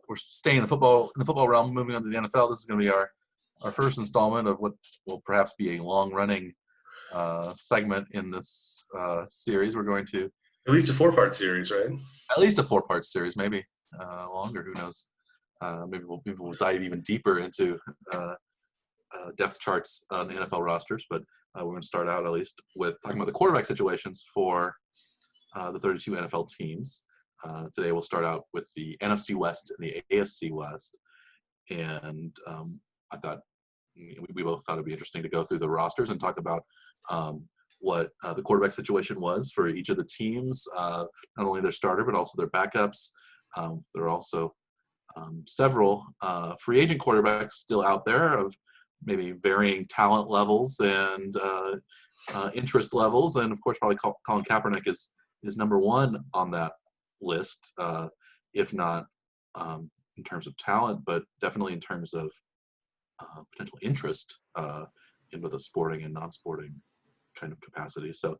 we're staying in the football realm, moving on to the NFL. This is going to be our first installment of what will perhaps be a long-running segment in this series. We're going to at least a 4-part series, right? At least a 4-part series, maybe longer. Who knows? Maybe we'll dive even deeper into depth charts on NFL rosters. But we're going to start out at least with talking about the quarterback situations for the 32 NFL teams. Today we'll start out with the NFC West and the AFC West. And I thought we both thought it'd be interesting to go through the rosters and talk about what the quarterback situation was for each of the teams, not only their starter, but also their backups. There are also several free agent quarterbacks still out there of maybe varying talent levels and interest levels. And, of course, probably Colin Kaepernick is number one on that list, if not in terms of talent, but definitely in terms of potential interest in both a sporting and non-sporting kind of capacity. So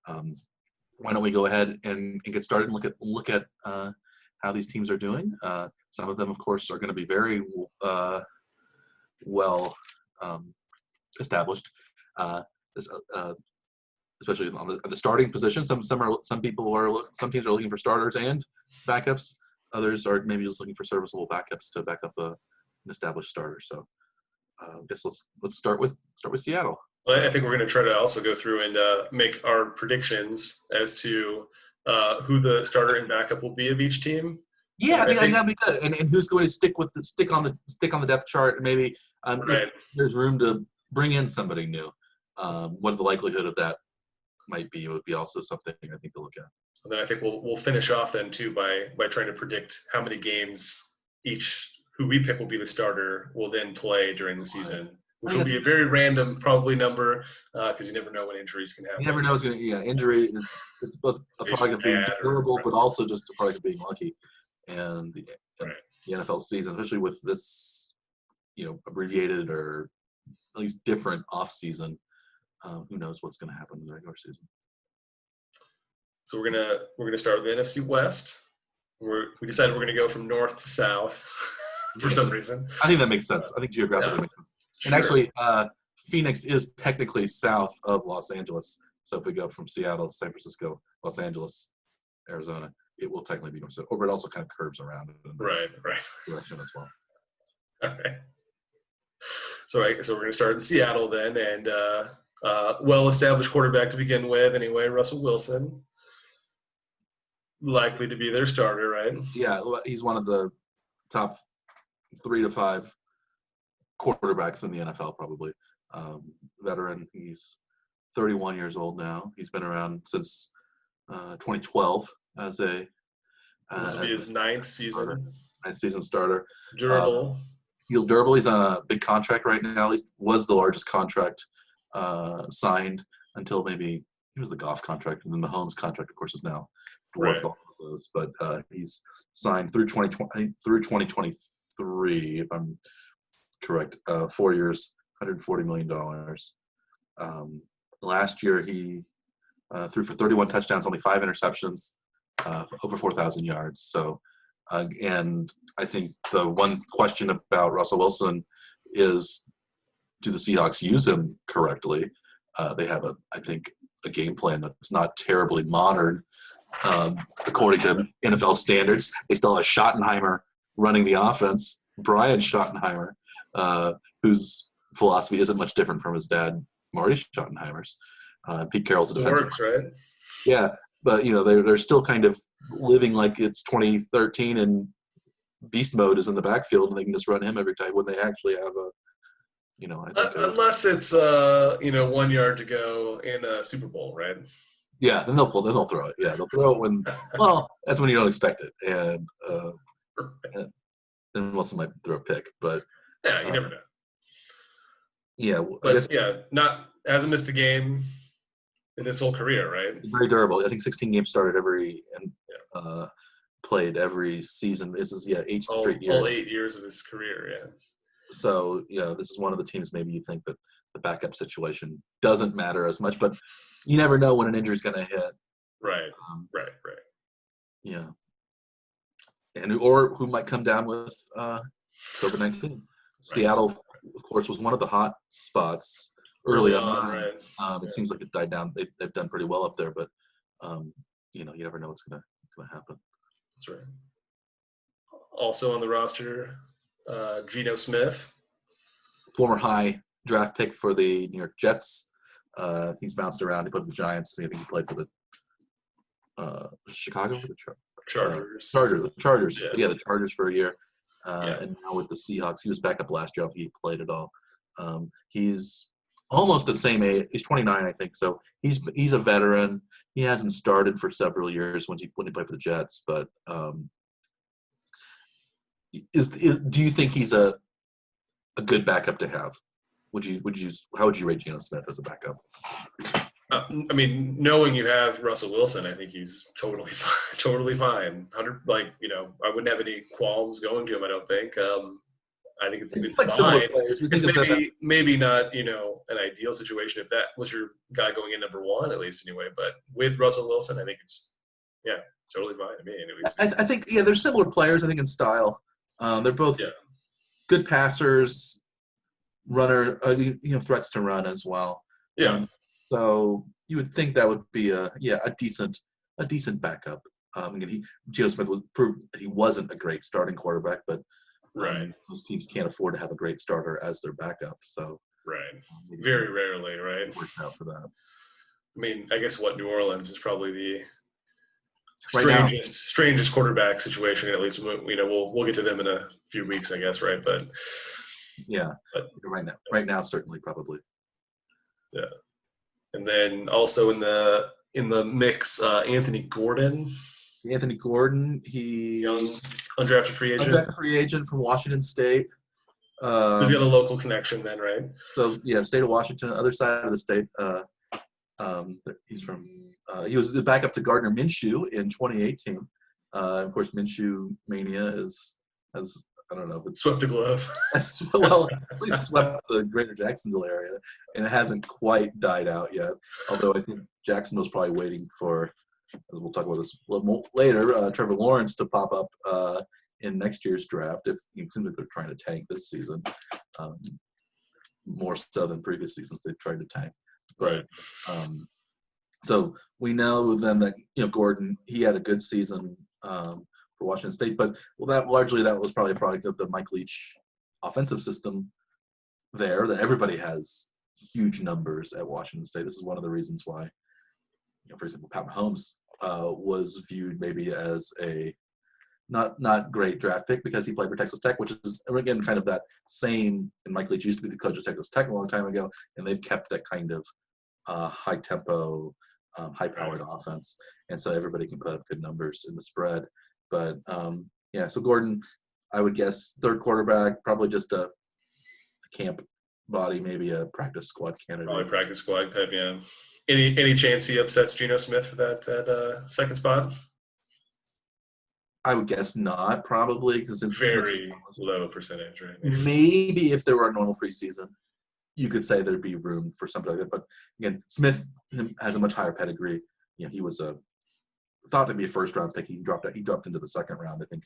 why don't we go ahead and get started and look at how these teams are doing. Some of them, of course, are going to be very well established, especially on the starting position. Some teams are looking for starters and backups. Others are maybe just looking for serviceable backups to back up an established starter. So I guess let's start with Seattle. Well, I think we're going to try to also go through and make our predictions as to who the starter and backup will be of each team. Yeah, I think that'd be good. And who's going to stick on the depth chart, and maybe if there's room to bring in somebody new. What the likelihood of that might be would be also something I think to look at. And then I think we'll finish off then too by trying to predict how many games who we pick will be the starter will then play during the season, which will be a very random probably number because you never know when injuries can happen. You never know. Injury is it's both a product of being durable, but also just a product of being lucky. And the NFL season, especially with this, abbreviated or at least different off season, who knows what's going to happen in the regular season. So we're gonna start with the NFC West. We decided we're gonna go from north to south for some reason. I think that makes sense. I think geographically makes sense. Sure. And actually, Phoenix is technically south of Los Angeles. So if we go from Seattle, San Francisco, Los Angeles, Arizona, it will technically be north. But it also kind of curves around in this direction as well. Okay. So we're going to start in Seattle then, and well-established quarterback to begin with. Anyway, Russell Wilson, likely to be their starter, right? Yeah, he's one of the top 3 to 5 quarterbacks in the NFL, probably. Veteran. He's 31 years old now. He's been around since 2012 as a. This will be his ninth season starter. Durable. Durable. He's on a big contract right now. At least was the largest contract signed until maybe he was the Goff contract, and then the Holmes contract, of course, is now dwarfed all of those. But he's signed through 2023, if I'm correct. 4 years, $140 million. Last year, he threw for 31 touchdowns, only 5 interceptions, over 4,000 yards. So, and I think the one question about Russell Wilson is, do the Seahawks use him correctly? They have I think a game plan that's not terribly modern according to NFL standards. They still have Schottenheimer running the offense, Brian Schottenheimer, whose philosophy isn't much different from his dad, Marty Schottenheimer's. Pete Carroll's a defensive. Works, right? Yeah, but they're still kind of living like it's 2013 and beast mode is in the backfield, and they can just run him every time when they actually have a. Unless it's 1 yard to go in a Super Bowl, right? Yeah, then they'll throw it. Yeah, they'll throw it when that's when you don't expect it, and then Wilson might throw a pick, but you never know. Yeah, but hasn't missed a game in his whole career, right? Very durable. I think 16 games started played every season. This is 8 straight years. All 8 years of his career, yeah. So, this is one of the teams maybe you think that the backup situation doesn't matter as much, but you never know when an injury is going to hit. Right, right. Yeah. and who might come down with COVID-19. Seattle, of course, was one of the hot spots early on. Right? It seems like it's died down. They've done pretty well up there, but you never know what's gonna happen. That's right. Also on the roster, Geno Smith, former high draft pick for the New York Jets. He's bounced around. He played for the Giants. I think he played for the Chicago for the Chargers. Chargers. Yeah. The Chargers for a year. And now with the Seahawks, he was back up last year. He played it all. He's almost the same age. He's 29, I think. So he's a veteran. He hasn't started for several years when he played for the Jets. But do you think he's a good backup to have? How would you rate Geno Smith as a backup? I mean, knowing you have Russell Wilson, I think he's totally fine. I wouldn't have any qualms going to him. I don't think. I think it's like fine. It's maybe not an ideal situation if that was your guy going in number one, at least anyway. But with Russell Wilson, I think it's totally fine to me. I think they're similar players. I think in style, they're both good passers, runner, threats to run as well. Yeah. So you would think that would be a decent backup. Geno Smith would prove that he wasn't a great starting quarterback, but most teams can't afford to have a great starter as their backup. So very rarely, right? It works out for that. I mean, I guess New Orleans is probably the strangest quarterback situation. At least we'll get to them in a few weeks, I guess, right? But right now, certainly, probably. Yeah. And then also in the mix, Anthony Gordon. He young undrafted free agent from Washington State. He's got a local connection then, right? So state of Washington, other side of the state. He's from. He was the backup to Gardner Minshew in 2018. Of course, Minshew mania has I don't know, but swept the glove. Well, at least swept the Greater Jacksonville area, and it hasn't quite died out yet. Although I think Jacksonville's probably waiting for, as we'll talk about this a little more later, Trevor Lawrence to pop up in next year's draft. If it seems like they're trying to tank this season, more so than previous seasons they've tried to tank. But so we know then that Gordon, he had a good season for Washington State, but that was probably a product of the Mike Leach offensive system there. That everybody has huge numbers at Washington State. This is one of the reasons why, for example, Pat Mahomes was viewed maybe as a not great draft pick because he played for Texas Tech, which is again kind of that same. And Mike Leach used to be the coach of Texas Tech a long time ago, and they've kept that kind of high tempo, high powered offense, and so everybody can put up good numbers in the spread. But so Gordon, I would guess third quarterback, probably just a camp body, maybe a practice squad candidate. Probably practice squad type, yeah. Any chance he upsets Geno Smith for that second spot? I would guess not, probably, because it's very low percentage, right? Maybe if there were a normal preseason, you could say there'd be room for something like that. But again, Smith has a much higher pedigree. He was thought to be a first-round pick. He dropped into the second round, I think,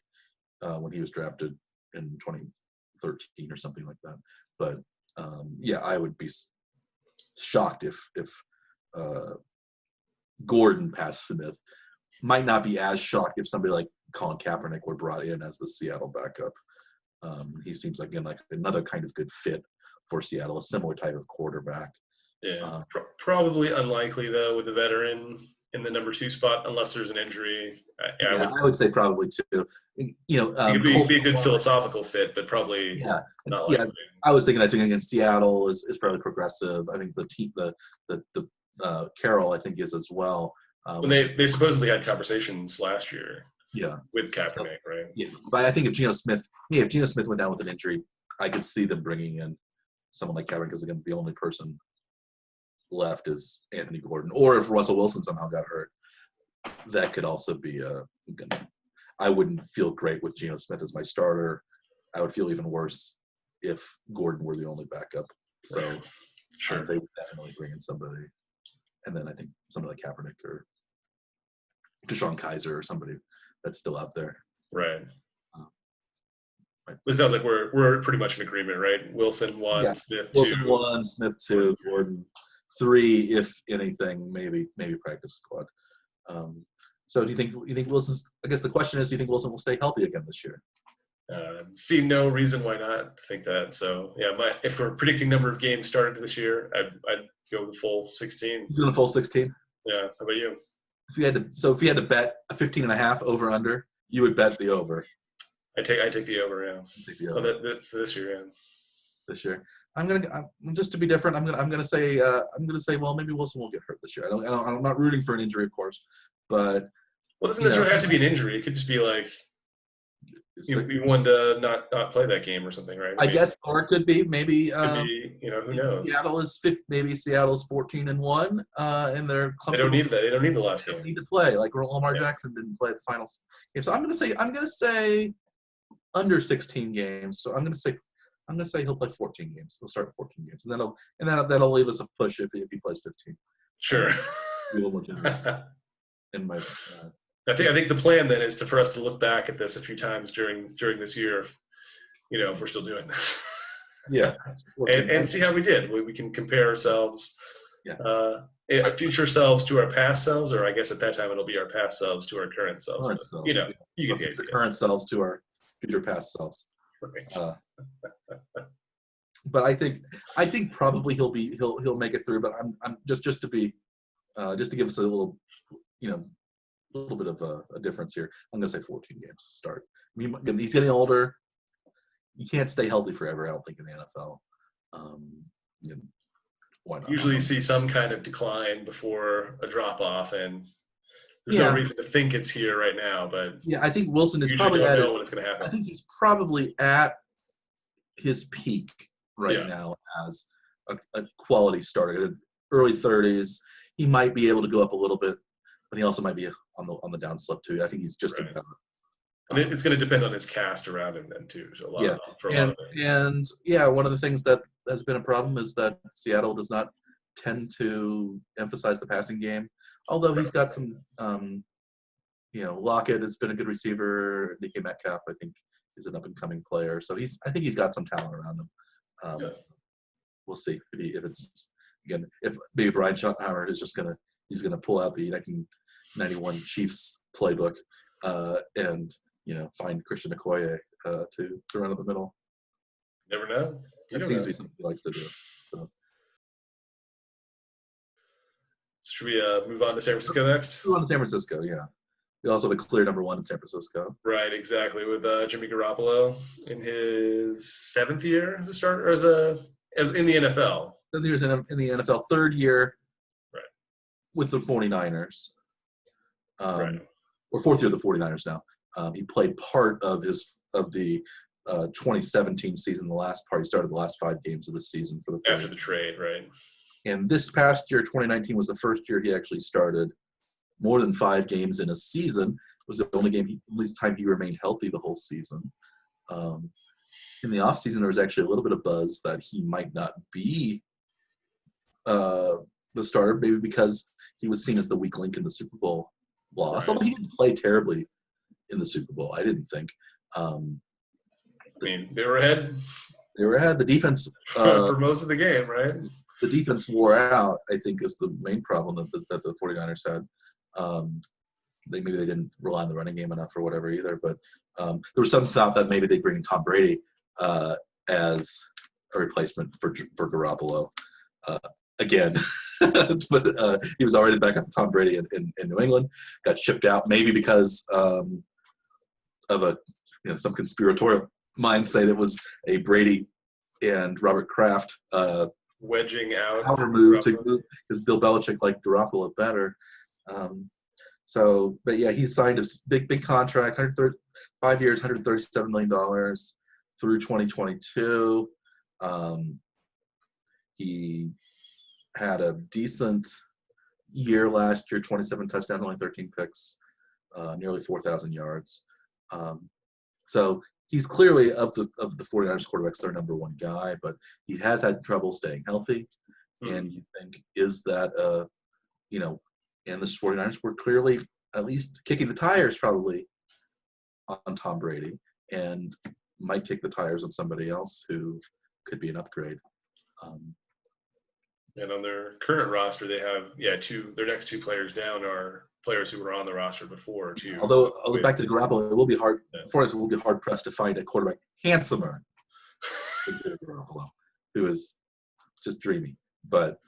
when he was drafted in 2013 or something like that. But I would be shocked if Gordon passed Smith. Might not be as shocked if somebody like Colin Kaepernick were brought in as the Seattle backup. He seems like another kind of good fit for Seattle, a similar type of quarterback. Yeah, probably unlikely though with the veteran in the number 2 spot unless there's an injury. I would say probably too. It could be a good philosophical fit, but probably not likely. Yeah, I was thinking that too. Again, Seattle is probably progressive. I think the Carroll I think is as well. When they supposedly had conversations last year. Yeah, with Kaepernick, right? Yeah, but I think if Geno Smith went down with an injury, I could see them bringing in someone like Kaepernick because again, the only person left is Anthony Gordon, or if Russell Wilson somehow got hurt, that could also be I wouldn't feel great with Geno Smith as my starter. I would feel even worse if Gordon were the only backup. So sure, they would definitely bring in somebody, and then I think somebody like Kaepernick or Deshaun Kaiser or somebody that's still out there. Right. It sounds like we're pretty much in agreement, right? Wilson 1, Yeah. Smith 2. Wilson 1, Smith 2, Gordon 3, if anything, maybe practice squad. So do you think Wilson's? I guess the question is, do you think Wilson will stay healthy again this year? See no reason why not to think that. So yeah, if we're predicting number of games started this year, I'd go the full 16. He's doing a full 16. Yeah. How about you? If you had to bet a 15.5 over under, you would bet the over. I take the over. Yeah. Take the over. For this year. Yeah. This year, just to be different. I'm gonna say well, maybe Wilson will get hurt this year. I'm not rooting for an injury, of course, but well, it doesn't necessarily have to be an injury. It could just be like you wanted to not play that game or something, right? I guess, or it could be maybe. Who knows? Seattle's 14-1, and they're they don't need that. They don't need the last game. They don't need to play. Like Lamar Jackson didn't play the final game, so I'm gonna say under 16 games. So I'm gonna say he'll play 14 games. He'll start 14 games, and that'll leave us a push if he plays 15. Sure. Be a little more generous in my. I think the plan then is for us to look back at this a few times during this year, if we're still doing this. Yeah. and see how we did. We can compare ourselves, future selves to our past selves, or I guess at that time it'll be our past selves to our current selves. You get the idea. Current selves to our future past selves. Right. But I think probably he'll make it through. But I'm just to give us a little bit of a difference here. I'm gonna say 14 games to start. I mean, he's getting older. You can't stay healthy forever, I don't think, in the NFL. Why not? Usually you see some kind of decline before a drop off, and there's no reason to think it's here right now. But I think Wilson is probably at his, I think he's probably at his peak now as a quality starter. Early 30s, he might be able to go up a little bit, but he also might be on the downslip too. I think he's just about. And it's going to depend on his cast around him then too. So a lot of it. And one of the things that has been a problem is that Seattle does not tend to emphasize the passing game. Although he's got some, Lockett has been a good receiver. DK Metcalf, I think, is an up-and-coming player. So I think he's got some talent around him. We'll see if maybe Brian Schottenheimer is he's gonna pull out the 1991 Chiefs playbook and find Christian Okoye to run up the middle. Never know. It seems to be something he likes to do. So. Should we move on to San Francisco next? Move on to San Francisco, yeah. We also have a clear number one in San Francisco. Right, exactly. With Jimmy Garoppolo in his 7th year as a starter, or as in the NFL. 7 years in the NFL, 3rd year, right, with the 49ers, right, or 4th year of the 49ers now. He played part of the 2017 season. The last part, he started the last 5 games of the season for the 49ers. After the trade, right? And this past year, 2019, was the first year he actually started more than 5 games in a season. It was the only time he remained healthy the whole season. In the offseason, there was actually a little bit of buzz that he might not be the starter, maybe because he was seen as the weak link in the Super Bowl loss. Although he didn't play terribly in the Super Bowl, I didn't think. They were ahead. They were ahead. The defense for most of the game, right? The defense wore out, I think, is the main problem that the 49ers had. Maybe they didn't rely on the running game enough or whatever either. But there was some thought that maybe they'd bring Tom Brady as a replacement for Garoppolo again. But he was already back up to Tom Brady in New England. Got shipped out, maybe because of some conspiratorial minds say that was a Brady and Robert Kraft wedging out power move because Bill Belichick liked Garoppolo better. But yeah, he signed a big contract, 5 years, $137 million through 2022. He had a decent year last year, 27 touchdowns, only 13 picks, nearly 4,000 yards. So he's clearly of the 49ers quarterbacks their number one guy, but he has had trouble staying healthy. And you think, is that and the 49ers were clearly at least kicking the tires probably on Tom Brady. And might kick the tires on somebody else who could be an upgrade. And on their current roster, they have their next two players down are players who were on the roster before too. Although back to Garoppolo, it will be hard. For us, it will be hard pressed to find a quarterback handsomer than Jimmy Garoppolo, who is just dreamy. But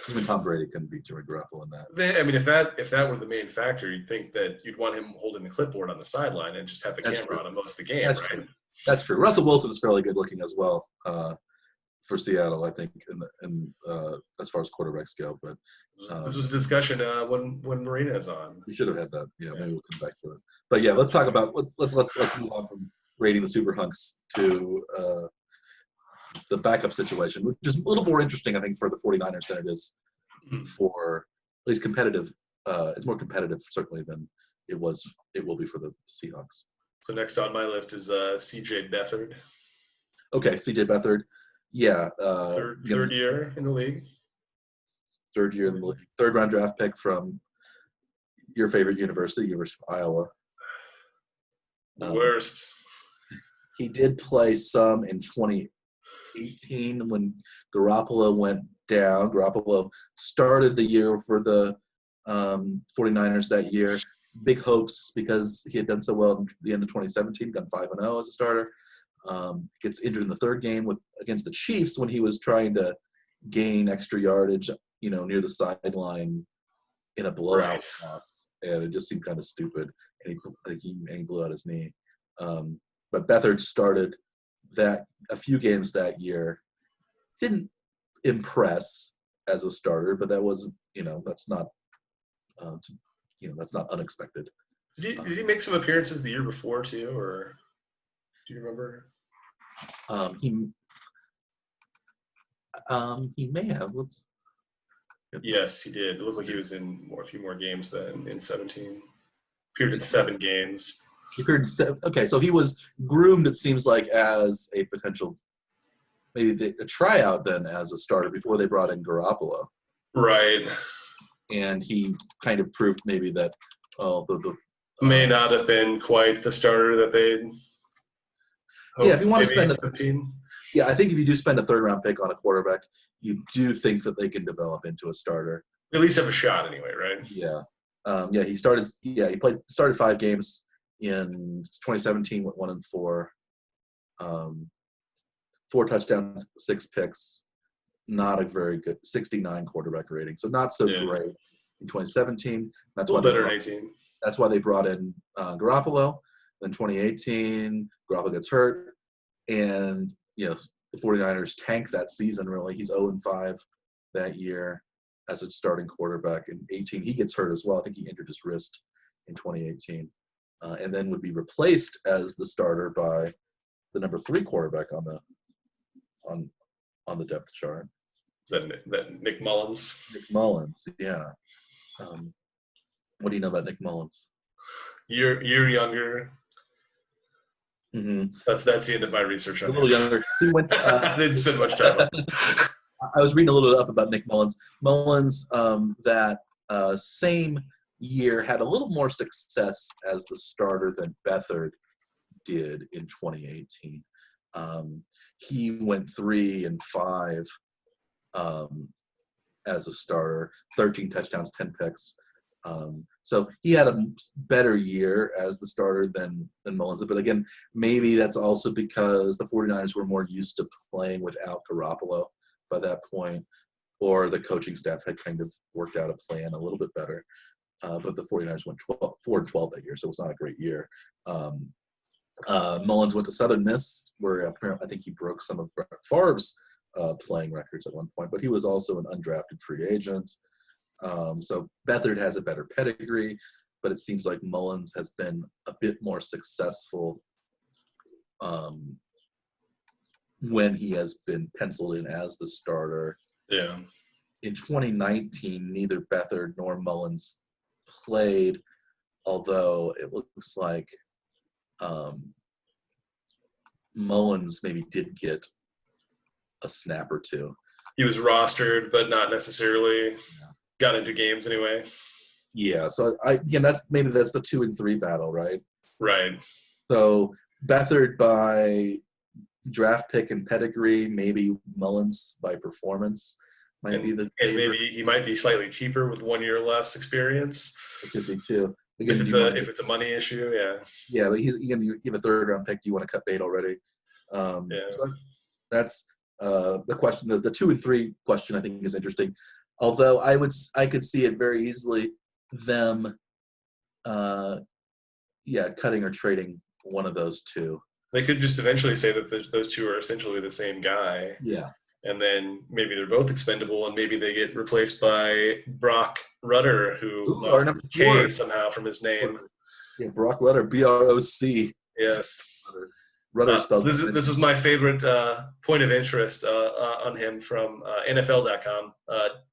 even Tom Brady couldn't beat Jimmy Garoppolo in that. I mean, if that were the main factor, you'd think that you'd want him holding the clipboard on the sideline and just have the camera on him most of the game, That's right? True. That's true. Russell Wilson is fairly good looking as well for Seattle, I think, in as far as quarterbacks go. But this was a discussion when Marina's on. We should have had that. Yeah, maybe we'll come back to it. But yeah, let's talk about let's move on from rating the super hunks to the backup situation, which is a little more interesting, I think, for the 49ers than it is for at least competitive. It's more competitive certainly than it will be for the Seahawks. So next on my list is C.J. Beathard. Okay, C.J. Beathard. Yeah. Third year in the league. Third year in the league. Third round draft pick from your favorite university, University of Iowa. The worst. He did play some in 2018 when Garoppolo went down. Garoppolo started the year for the 49ers that year. Big hopes because he had done so well at the end of 2017, gone 5-0 as a starter. Gets injured in the third game against the Chiefs when he was trying to gain extra yardage, near the sideline in a blowout loss, and it just seemed kind of stupid. And he blew out his knee. But Beathard started a few games that year. Didn't impress as a starter, but that was that's not that's not unexpected. Did he make some appearances the year before too, or do you remember? He may have. Yes, he did. It looked like he was in a few more games than in 17. Appeared in 7 games. He appeared in 7. Okay, so he was groomed, it seems like, as a potential, maybe a tryout then as a starter before they brought in Garoppolo. Right. And he kind of proved maybe that may not have been quite the starter that they. Yeah, if you want to spend the team. Yeah, I think if you do spend a third-round pick on a quarterback, you do think that they can develop into a starter. At least have a shot, anyway, right? Yeah, he started. Yeah, he started 5 games in 2017, went 1-4, 4 touchdowns, 6 picks. Not a very good 69 quarterback rating, so not so great in 2017. That's why better in 18. That's why they brought in Garoppolo. Then 2018, Garoppolo gets hurt, and the 49ers tank that season, really. He's 0-5 that year as a starting quarterback. In 18, he gets hurt as well. I think he injured his wrist in 2018. And then would be replaced as the starter by the number 3 quarterback on the depth chart. Is that Nick Mullins? Nick Mullins, yeah. What do you know about Nick Mullins? Year younger. Mm-hmm. That's the end of my research on him. A little younger. He went. I didn't spend much time on it. I was reading a little bit up about Nick Mullins. Mullins, that same year, had a little more success as the starter than Beathard did in 2018. He went 3-5 as a starter, 13 touchdowns, 10 picks. So he had a better year as the starter than Mullins. But again, maybe that's also because the 49ers were more used to playing without Garoppolo by that point, or the coaching staff had kind of worked out a plan a little bit better. But the 49ers went 4-12 that year, so it was not a great year. Mullins went to Southern Miss, where apparently I think he broke some of Brett Favre's playing records at one point, but he was also an undrafted free agent. So Beathard has a better pedigree, but it seems like Mullins has been a bit more successful when he has been penciled in as the starter. Yeah. In 2019, neither Beathard nor Mullins played, although it looks like Mullins maybe did get a snap or two. He was rostered, but not necessarily got into games anyway. Yeah, so that's the 2 and 3 battle, right? Right. So Beathard by draft pick and pedigree, maybe Mullins by performance might be the and favorite. maybe he might be slightly cheaper with 1 year less experience. It could be too. Again, If it's a money issue, yeah. Yeah, but you have a third round pick. Do you want to cut bait already? Yeah. So that's the question. The 2 and 3 question I think is interesting. Although I could see it very easily them, cutting or trading one of those two. They could just eventually say that those two are essentially the same guy. Yeah. And then maybe they're both expendable, and maybe they get replaced by Brock Rudder, who lost his K somehow from his name. Yeah, Brock Rudder, BROC. Yes. Rudder spelled. This is my favorite point of interest on him from NFL.com.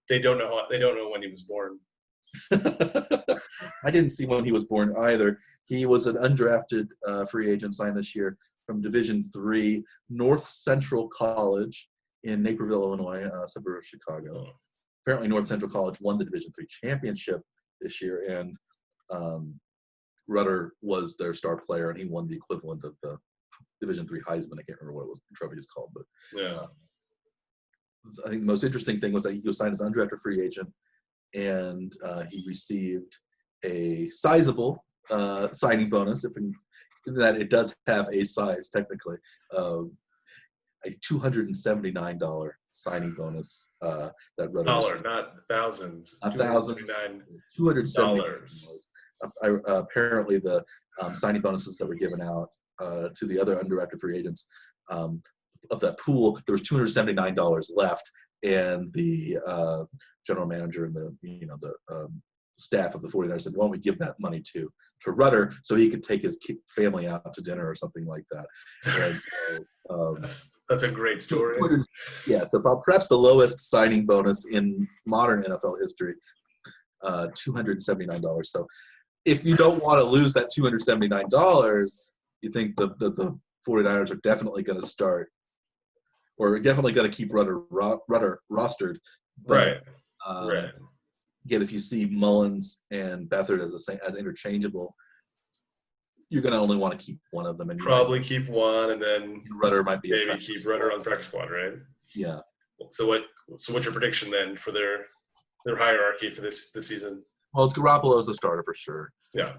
They don't know when he was born. I didn't see when he was born either. He was an undrafted free agent signed this year from Division III North Central College in Naperville, Illinois, a suburb of Chicago. Apparently, North Central College won the Division III championship this year, and Rudder was their star player, and he won the equivalent of the Division III Heisman. I can't remember what the trophy is called, but yeah. I think the most interesting thing was that he was signed as an undrafted free agent, and he received a sizable signing bonus, in that it does have a size technically, a $279 signing bonus that Rudder dollar, not thousands. $279. Apparently, the signing bonuses that were given out to the other undrafted free agents of that pool, there was $279 left, and the general manager and the staff of the 49ers said, "Why don't we give that money to Rudder so he could take his family out to dinner or something like that?" And so that's a great story. Yeah, so perhaps the lowest signing bonus in modern NFL history, $279. So if you don't want to lose that $279, you think the 49ers are definitely going to start, or definitely going to keep Rudder rostered. But, right. Again, if you see Mullins and Beathard as interchangeable, you're going to only want to keep one of them. And probably keep one, and then Rudder might be maybe keep Rudder on the practice squad, right? Yeah. So what's your prediction then for their hierarchy for this season? Well, it's Garoppolo as the starter for sure. Yeah.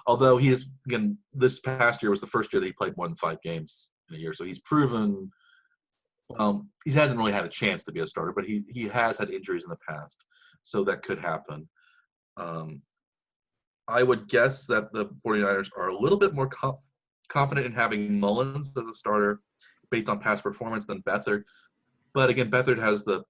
Although he is, again, this past year was the first year that he played more than 5 games in a year, so he's proven. He hasn't really had a chance to be a starter, but he has had injuries in the past, so that could happen. I would guess that the 49ers are a little bit more confident in having Mullins as a starter based on past performance than Beathard. But again, Beathard has a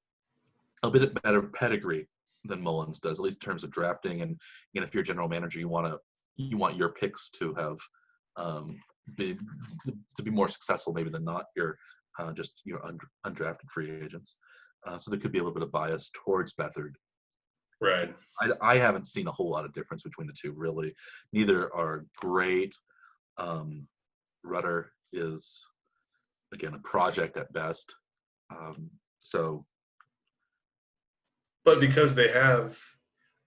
bit better pedigree than Mullins does, at least in terms of drafting. And again, if you're a general manager, you want your picks to have to be more successful maybe than not your undrafted free agents. So there could be a little bit of bias towards Beathard. Right. I haven't seen a whole lot of difference between the two, really. Neither are great. Rudder is, again, a project at best. But because they have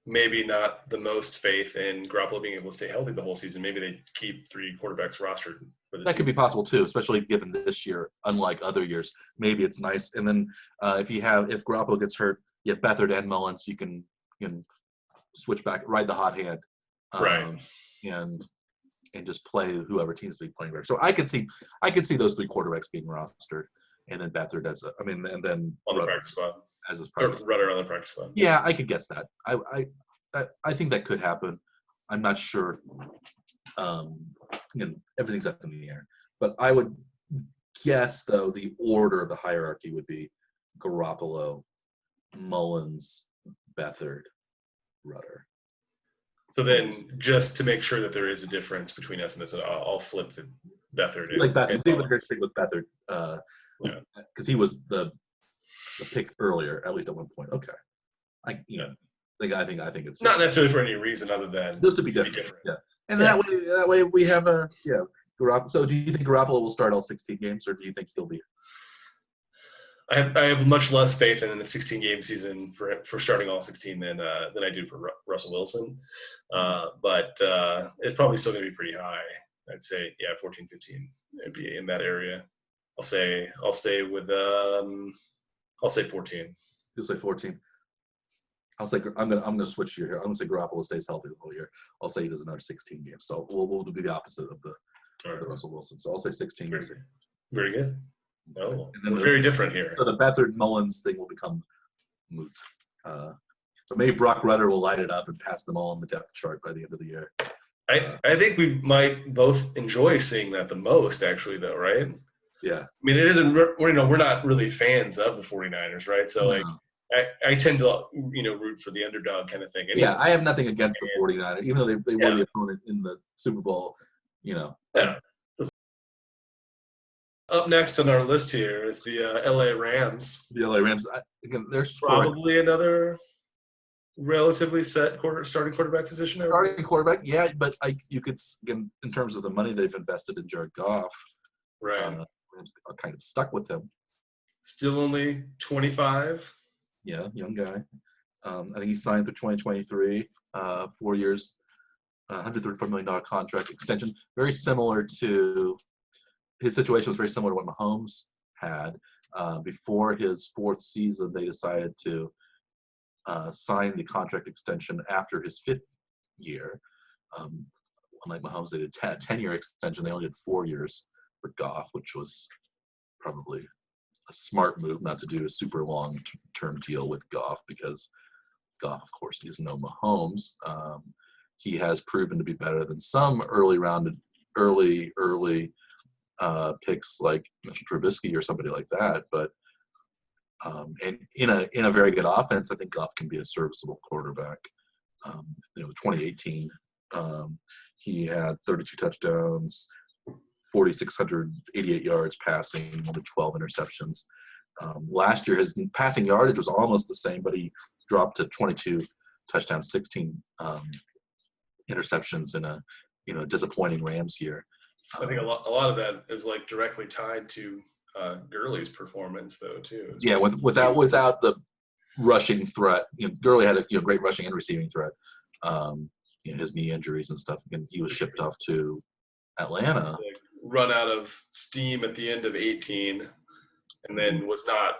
maybe not the most faith in Garoppolo being able to stay healthy the whole season, maybe they keep 3 quarterbacks rostered for this season. Could be possible too, especially given this year, unlike other years. Maybe it's nice. And then if Garoppolo gets hurt, you have Beathard and Mullins, you can switch back, ride the hot hand, right, and just play whoever teams to be playing better. So I could see those 3 quarterbacks being rostered, and then Beathard and then on the practice squad as his practice. Rudder on the practice squad. Yeah, I could guess that. I think that could happen. I'm not sure. Everything's up in the air, but I would guess though the order of the hierarchy would be Garoppolo, Mullins, Beathard, Rudder. So then, just to make sure that there is a difference between us and this, I'll flip the Beathard. Like Beathard, I think the great thing with Beathard, because he was the pick earlier, at least at one point. Okay, I think it's not necessarily for any reason other than just to be different. Yeah, and that way we have Garoppolo. So do you think Garoppolo will start all 16 games, or do you think he'll be? I have much less faith in the 16-game season for starting all 16 than I do for Russell Wilson, but it's probably still going to be pretty high. I'd say 14, 15. It'd be in that area. I'll stay with I'll say 14. You'll say 14. I'll say I'm gonna switch here. I'm gonna say Garoppolo stays healthy the whole year. I'll say he does another 16 games. So we'll be the opposite of the Russell Wilson. So I'll say 16 Very, games. very good. Oh, we're very different here. So the Beathard Mullins thing will become moot. But maybe Brock Rudder will light it up and pass them all on the depth chart by the end of the year. I think we might both enjoy seeing that the most, actually, though, right? Yeah. I mean, it isn't. We're not really fans of the 49ers, right? So like, I tend to root for the underdog kind of thing. Anyway. Yeah, I have nothing against the 49ers, even though they were the opponent in the Super Bowl. Yeah. Up next on our list here is the LA Rams. The LA Rams. Again, there's probably another relatively set starting quarterback position. Starting quarterback, yeah, but you could, again, in terms of the money they've invested in Jared Goff, right? Rams are kind of stuck with him. Still only 25. Yeah, young guy. I think he signed for 2023, 4 years, $134 million contract extension. Very similar to his situation was very similar to what Mahomes had. Before his fourth season, they decided to sign the contract extension after his fifth year. Unlike Mahomes, they did a 10-year extension. They only did 4 years for Goff, which was probably a smart move not to do a super long-term deal with Goff because Goff, of course, is no Mahomes. He has proven to be better than some early picks like Mr. Trubisky or somebody like that, but and in a very good offense, I think Goff can be a serviceable quarterback. 2018, he had 32 touchdowns, 4,688 yards passing, only 12 interceptions. Last year, his passing yardage was almost the same, but he dropped to 22 touchdowns, 16 interceptions in a disappointing Rams year. I think a lot of that is like directly tied to Gurley's performance, though, too. Yeah, without the rushing threat, Gurley had a great rushing and receiving threat. His knee injuries and stuff, and he was shipped off to Atlanta. Run out of steam at the end of 18, and then was not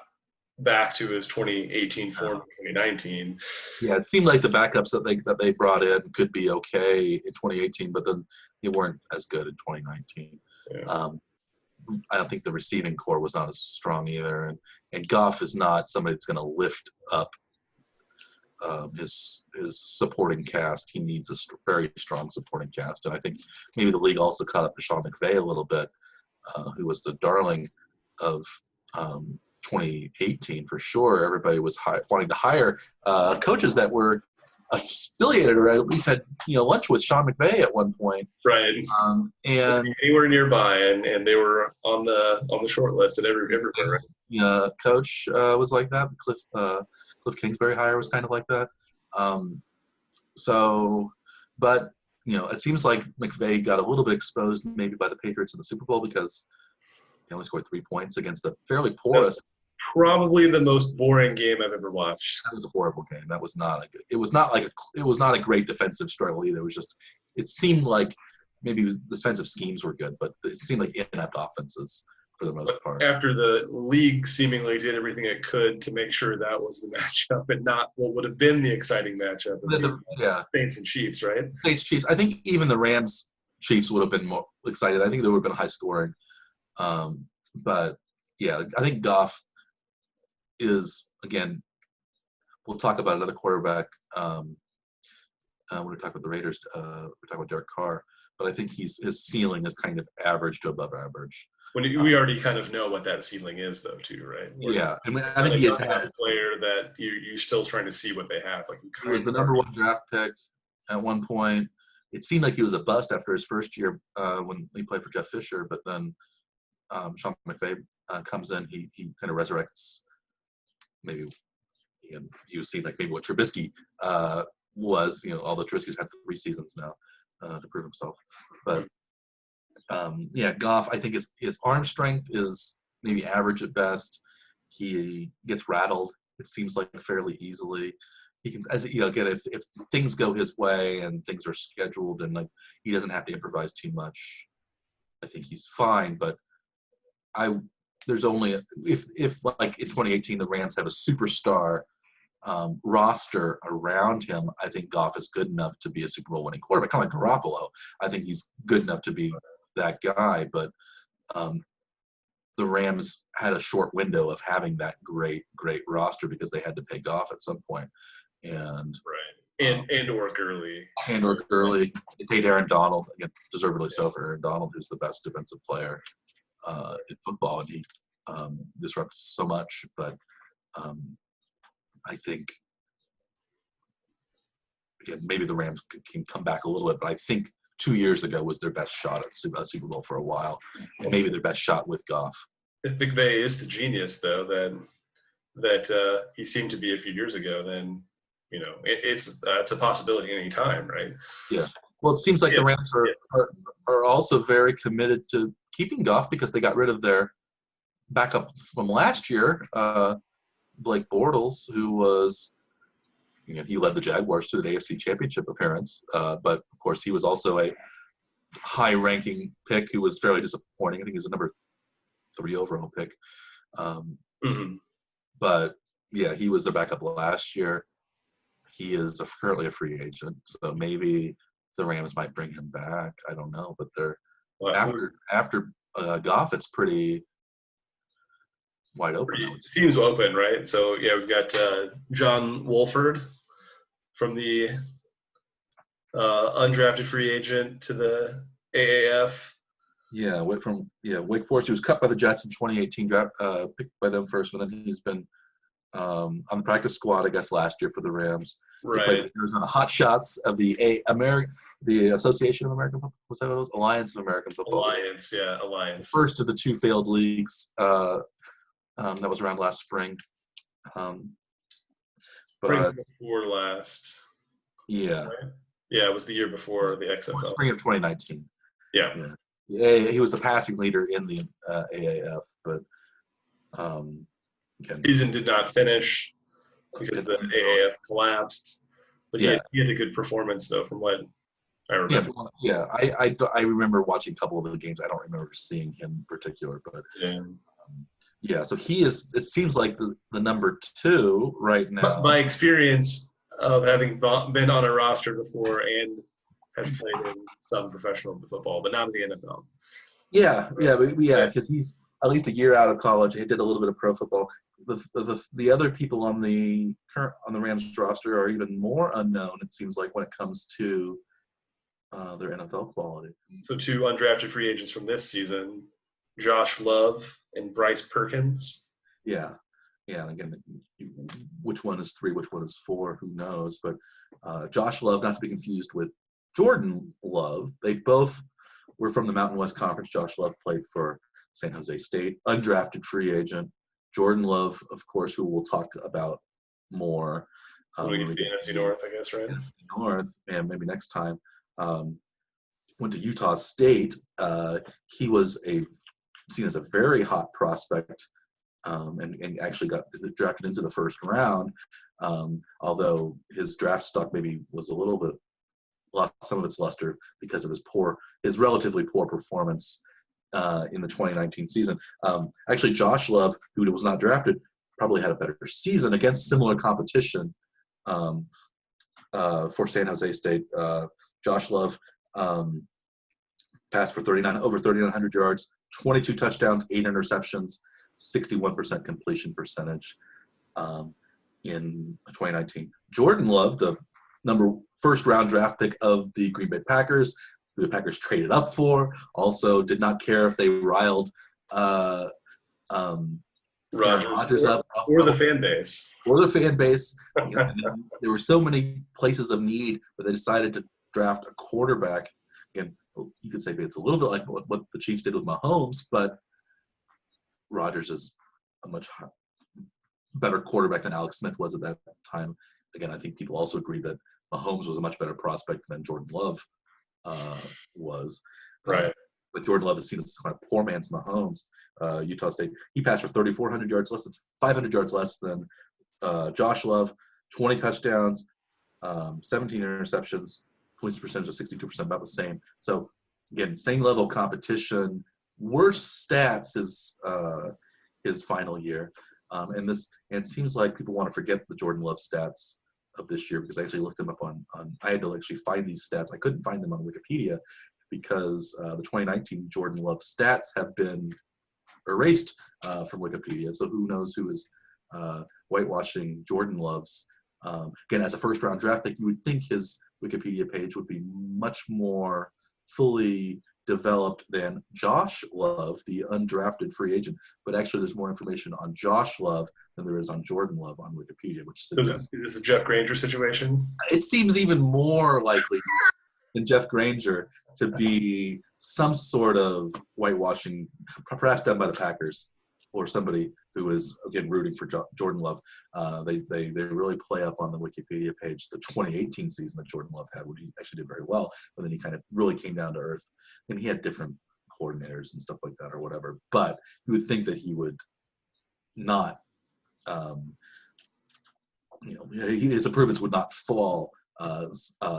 back to his 2018 form in 2019. Yeah, it seemed like the backups that they brought in could be okay in 2018, but then they weren't as good in 2019. Yeah. I don't think the receiving core was not as strong either, and Goff is not somebody that's going to lift up his supporting cast. He needs a very strong supporting cast, and I think maybe the league also caught up to Sean McVay a little bit, who was the darling of 2018 for sure. Everybody was wanting to hire coaches that were affiliated or at least had lunch with Sean McVay at one point, right? And anywhere nearby, and they were on the short list at everywhere. Right? Yeah, coach was like that. Cliff Kingsbury hire was kind of like that. But it seems like McVay got a little bit exposed maybe by the Patriots in the Super Bowl because he only scored 3 points against a fairly porous. Probably the most boring game I've ever watched. That was a horrible game. That was not a good. It was not a great defensive struggle either. It seemed like maybe the defensive schemes were good, but it seemed like inept offenses for the most part. After the league seemingly did everything it could to make sure that was the matchup and not what would have been the exciting matchup. Saints and Chiefs, right? Saints Chiefs. I think even the Rams Chiefs would have been more excited. I think there would have been high scoring. But yeah, I think Goff is, again, we'll talk about another quarterback when we talk about the Raiders. We're talking about Derek Carr, but I think his ceiling is kind of average to above average. We already kind of know what that ceiling is, though, too, right? Yeah, I think he has had a player that you're still trying to see what they have. Like he was the number 1 draft pick at one point. It seemed like he was a bust after his first year when he played for Jeff Fisher, but then Sean McVay comes in. He kind of resurrects. Maybe you see like maybe what Trubisky was. Although Trubisky's had 3 seasons now to prove himself, but Goff, I think his arm strength is maybe average at best. He gets rattled, it seems like, fairly easily. He can, again, if things go his way and things are scheduled and like he doesn't have to improvise too much. I think he's fine, but there's only if like in 2018 the Rams have a superstar roster around him, I think Goff is good enough to be a Super Bowl winning quarterback, kind of like Garoppolo. I think he's good enough to be that guy, but the Rams had a short window of having that great roster because they had to pay Goff at some point, and and or Gurley. They paid Aaron Donald, again, deservedly so for Aaron Donald, who's the best defensive player in football, and he disrupts so much. But I think, again, maybe the Rams can come back a little bit, but I think 2 years ago was their best shot at Super Bowl for a while, and maybe their best shot with Goff. If McVay is the genius, though, that he seemed to be a few years ago, then it's a possibility any time, right? Yeah. Well, it seems like the Rams are also very committed to keeping Goff because they got rid of their backup from last year, Blake Bortles, who was, he led the Jaguars to an AFC Championship appearance, but of course he was also a high-ranking pick who was fairly disappointing. I think he was a number 3 overall pick. But yeah, he was the backup last year. He is currently a free agent, so maybe the Rams might bring him back. I don't know, but they're after Goff, it's pretty wide open. Seems open, right? So yeah, we've got John Wolford from the undrafted free agent to the AAF. Yeah, Wake Forest. He was cut by the Jets in 2018, picked by them first, but then he's been on the practice squad, I guess, last year for the Rams. Right. He played the Arizona Hotshots of the Association of American Football. Was that what it was? Alliance of American Football. Alliance. The first of the 2 failed leagues that was around last spring. Spring before last. Yeah. Right? Yeah, it was the year before the XFL. Spring of 2019. Yeah. He was the passing leader in the AAF, but season did not finish because the AAF collapsed. But he had a good performance, though, from what I remember. I remember watching a couple of the games. I don't remember seeing him in particular, but so he is. It seems like the number 2 right now. But by experience of having been on a roster before and has played in some professional football, but not in the NFL. Because he's at least a year out of college. He did a little bit of pro football. The other people on the Rams roster are even more unknown, it seems like, when it comes to their NFL quality. So 2 undrafted free agents from this season, Josh Love and Bryce Perkins. Yeah. And again, which one is 3, which one is 4, who knows? But Josh Love, not to be confused with Jordan Love. They both were from the Mountain West Conference. Josh Love played for San Jose State, undrafted free agent. Jordan Love, of course, who we'll talk about more. When we get to the NFC North, I guess, right? NFC North, and maybe next time. Went to Utah State. He was seen as a very hot prospect, and actually got drafted into the first round. Although his draft stock maybe was a little bit lost some of its luster because of his relatively poor performance in the 2019 season. Actually, Josh Love, who was not drafted, probably had a better season against similar competition for San Jose State. Josh Love passed for over 3,900 yards, 22 touchdowns, 8 interceptions, 61% completion percentage in 2019. Jordan Love, the first round draft pick of the Green Bay Packers, who the Packers traded up for, also did not care if they riled Rodgers up or the fan base. There were so many places of need that they decided to draft a quarterback. Again, you could say it's a little bit like what the Chiefs did with Mahomes, but Rodgers is a much better quarterback than Alex Smith was at that time. Again, I think people also agree that Mahomes was a much better prospect than Jordan Love was. Right. But Jordan Love is seen as kind of poor man's Mahomes. Utah State, he passed for 3,400 yards, less than 500 yards less than Josh Love, 20 touchdowns, 17 interceptions, 20% of 62%, about the same. So again, same level of competition, worse stats his final year. And it seems like people want to forget the Jordan Love stats of this year, because I actually looked them up on I had to actually find these stats. I couldn't find them on Wikipedia because the 2019 Jordan Love stats have been erased from Wikipedia. So who knows who is whitewashing Jordan Love's. Again, as a first round draft pick, you would think his Wikipedia page would be much more fully developed than Josh Love, the undrafted free agent. But actually, there's more information on Josh Love than there is on Jordan Love on Wikipedia, which suggests Is it a Jeff Granger situation? it seems even more likely than Jeff Granger to be some sort of whitewashing, perhaps done by the Packers or somebody who is, again, rooting for Jordan Love. They really play up on the Wikipedia page the 2018 season that Jordan Love had, where he actually did very well, but then he kind of really came down to earth. And he had different coordinators and stuff like that or whatever. But you would think that he would not, his improvements would not fall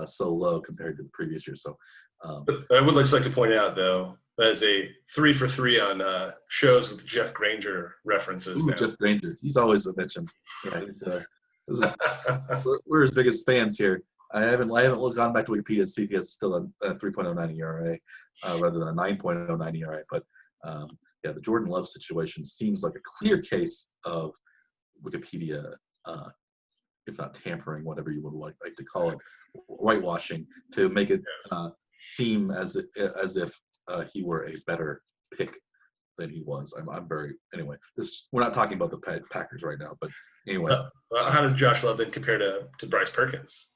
so low compared to the previous year. So, but I would just like to point out, though, as a 3 for 3 on shows with Jeff Granger references. Ooh, Jeff Granger, he's always a mention. Yeah, we're his biggest fans here. I haven't gone back to Wikipedia to see if he has still a 3.09 ERA rather than a 9.09 ERA. But the Jordan Love situation seems like a clear case of Wikipedia, if not tampering, whatever you would like to call it, whitewashing, to make it seem as if he were a better pick than he was. I'm very anyway. We're not talking about the Packers right now, but anyway. How does Josh Love then compare to Bryce Perkins?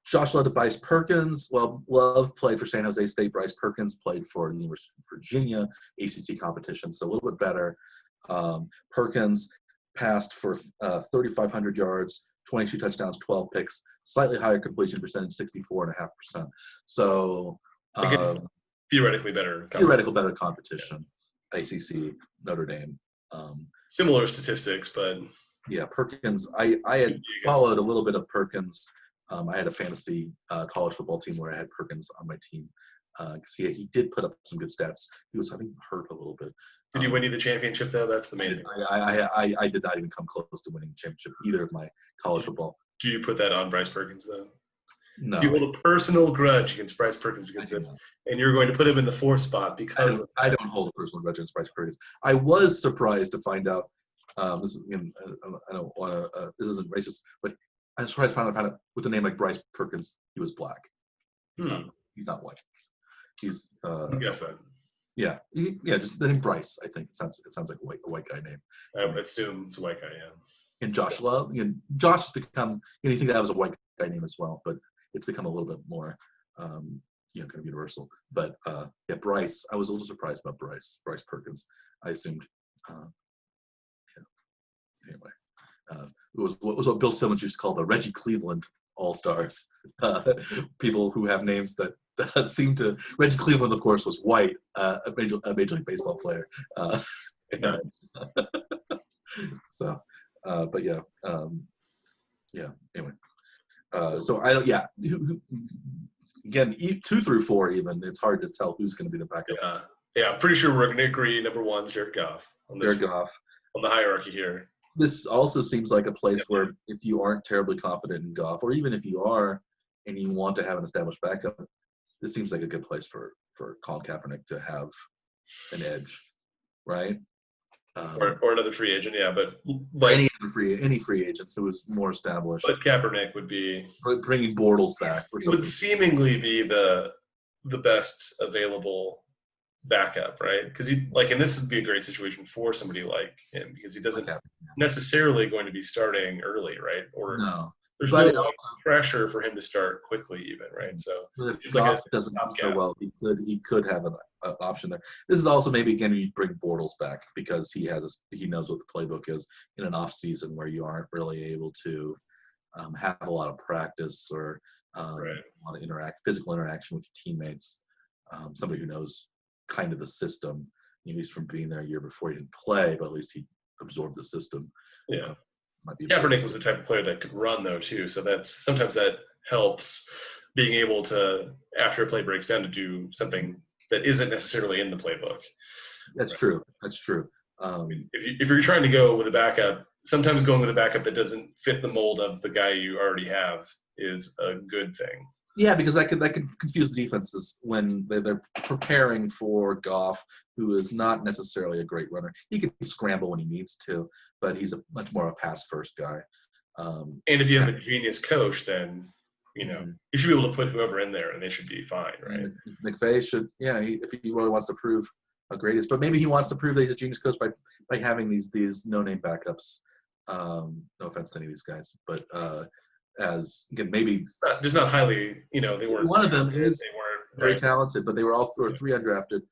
Josh Love to Bryce Perkins. Well, Love played for San Jose State. Bryce Perkins played for the University of Virginia, ACC competition, so a little bit better. Perkins passed for 3,500 yards, 22 touchdowns, 12 picks, slightly higher completion percentage, 64.5%. So theoretically better. Theoretical better competition. ACC, Notre Dame. Similar statistics, but yeah, Perkins. I had followed a little bit of Perkins. I had a fantasy college football team where I had Perkins on my team because he did put up some good stats. He was, I think, hurt a little bit. Did he win you the championship, though? That's the main thing. I did not even come close to winning the championship either of my college football. Do you put that on Bryce Perkins, though? No. Do you hold a personal grudge against Bryce Perkins because this, and you're going to put him in the 4th spot because I don't hold a personal grudge against Bryce Perkins. I was surprised to find out. This is again, I don't want to. This isn't racist, but I was surprised to find out with a name like Bryce Perkins, he was black. He's not white. He's. I guess that. Yeah, just the name Bryce. I think it sounds like a white guy name. I would assume it's a white guy, yeah. And Josh Love, Josh has become. You think that was a white guy name as well, but it's become a little bit more, kind of universal. But Bryce. I was a little surprised about Bryce Perkins. I assumed. Anyway, it was what Bill Simmons used to call the Reggie Cleveland All-Stars. People who have names that seem to. Reggie Cleveland, of course, was white, a Major League Baseball player. So, but anyway. So I don't. Yeah. Again, 2 through 4, even it's hard to tell who's going to be the backup. Yeah. I'm pretty sure we're going to agree. Number 1's Jared Goff. On the hierarchy here. This also seems like a place where if you aren't terribly confident in Goff, or even if you are and you want to have an established backup, this seems like a good place for Colin Kaepernick to have an edge, right? Or another free agent, yeah, but any free agents who was more established. But Kaepernick would be bringing Bortles back. Would seemingly be the best available backup, right? Because and this would be a great situation for somebody like him because he doesn't necessarily going to be starting early, right? Or no, there's no pressure for him to start quickly, even, right? So if Goff doesn't do so well, he could have an option there. This is also maybe again you bring Bortles back because he knows what the playbook is in an off season where you aren't really able to have a lot of practice or a lot of physical interaction with your teammates. Somebody who knows kind of the system, at least from being there a year before he didn't play, but at least he absorbed the system. Yeah. Kaepernick was the type of player that could run though too, so sometimes that helps being able to, after a play breaks down, to do something that isn't necessarily in the playbook. That's true. That's true. If you're trying to go with a backup, sometimes going with a backup that doesn't fit the mold of the guy you already have is a good thing. Yeah, because that could confuse the defenses when they're preparing for Goff, who is not necessarily a great runner. He can scramble when he needs to, but he's much more a pass-first guy. And if you have a genius coach, then you should be able to put whoever in there, and they should be fine, right? McVay should, if he really wants to prove how great he is, but maybe he wants to prove that he's a genius coach by having these no-name backups. No offense to any of these guys, but as again, maybe just not highly, they weren't. One of them is very right. talented, but they were all three undrafted.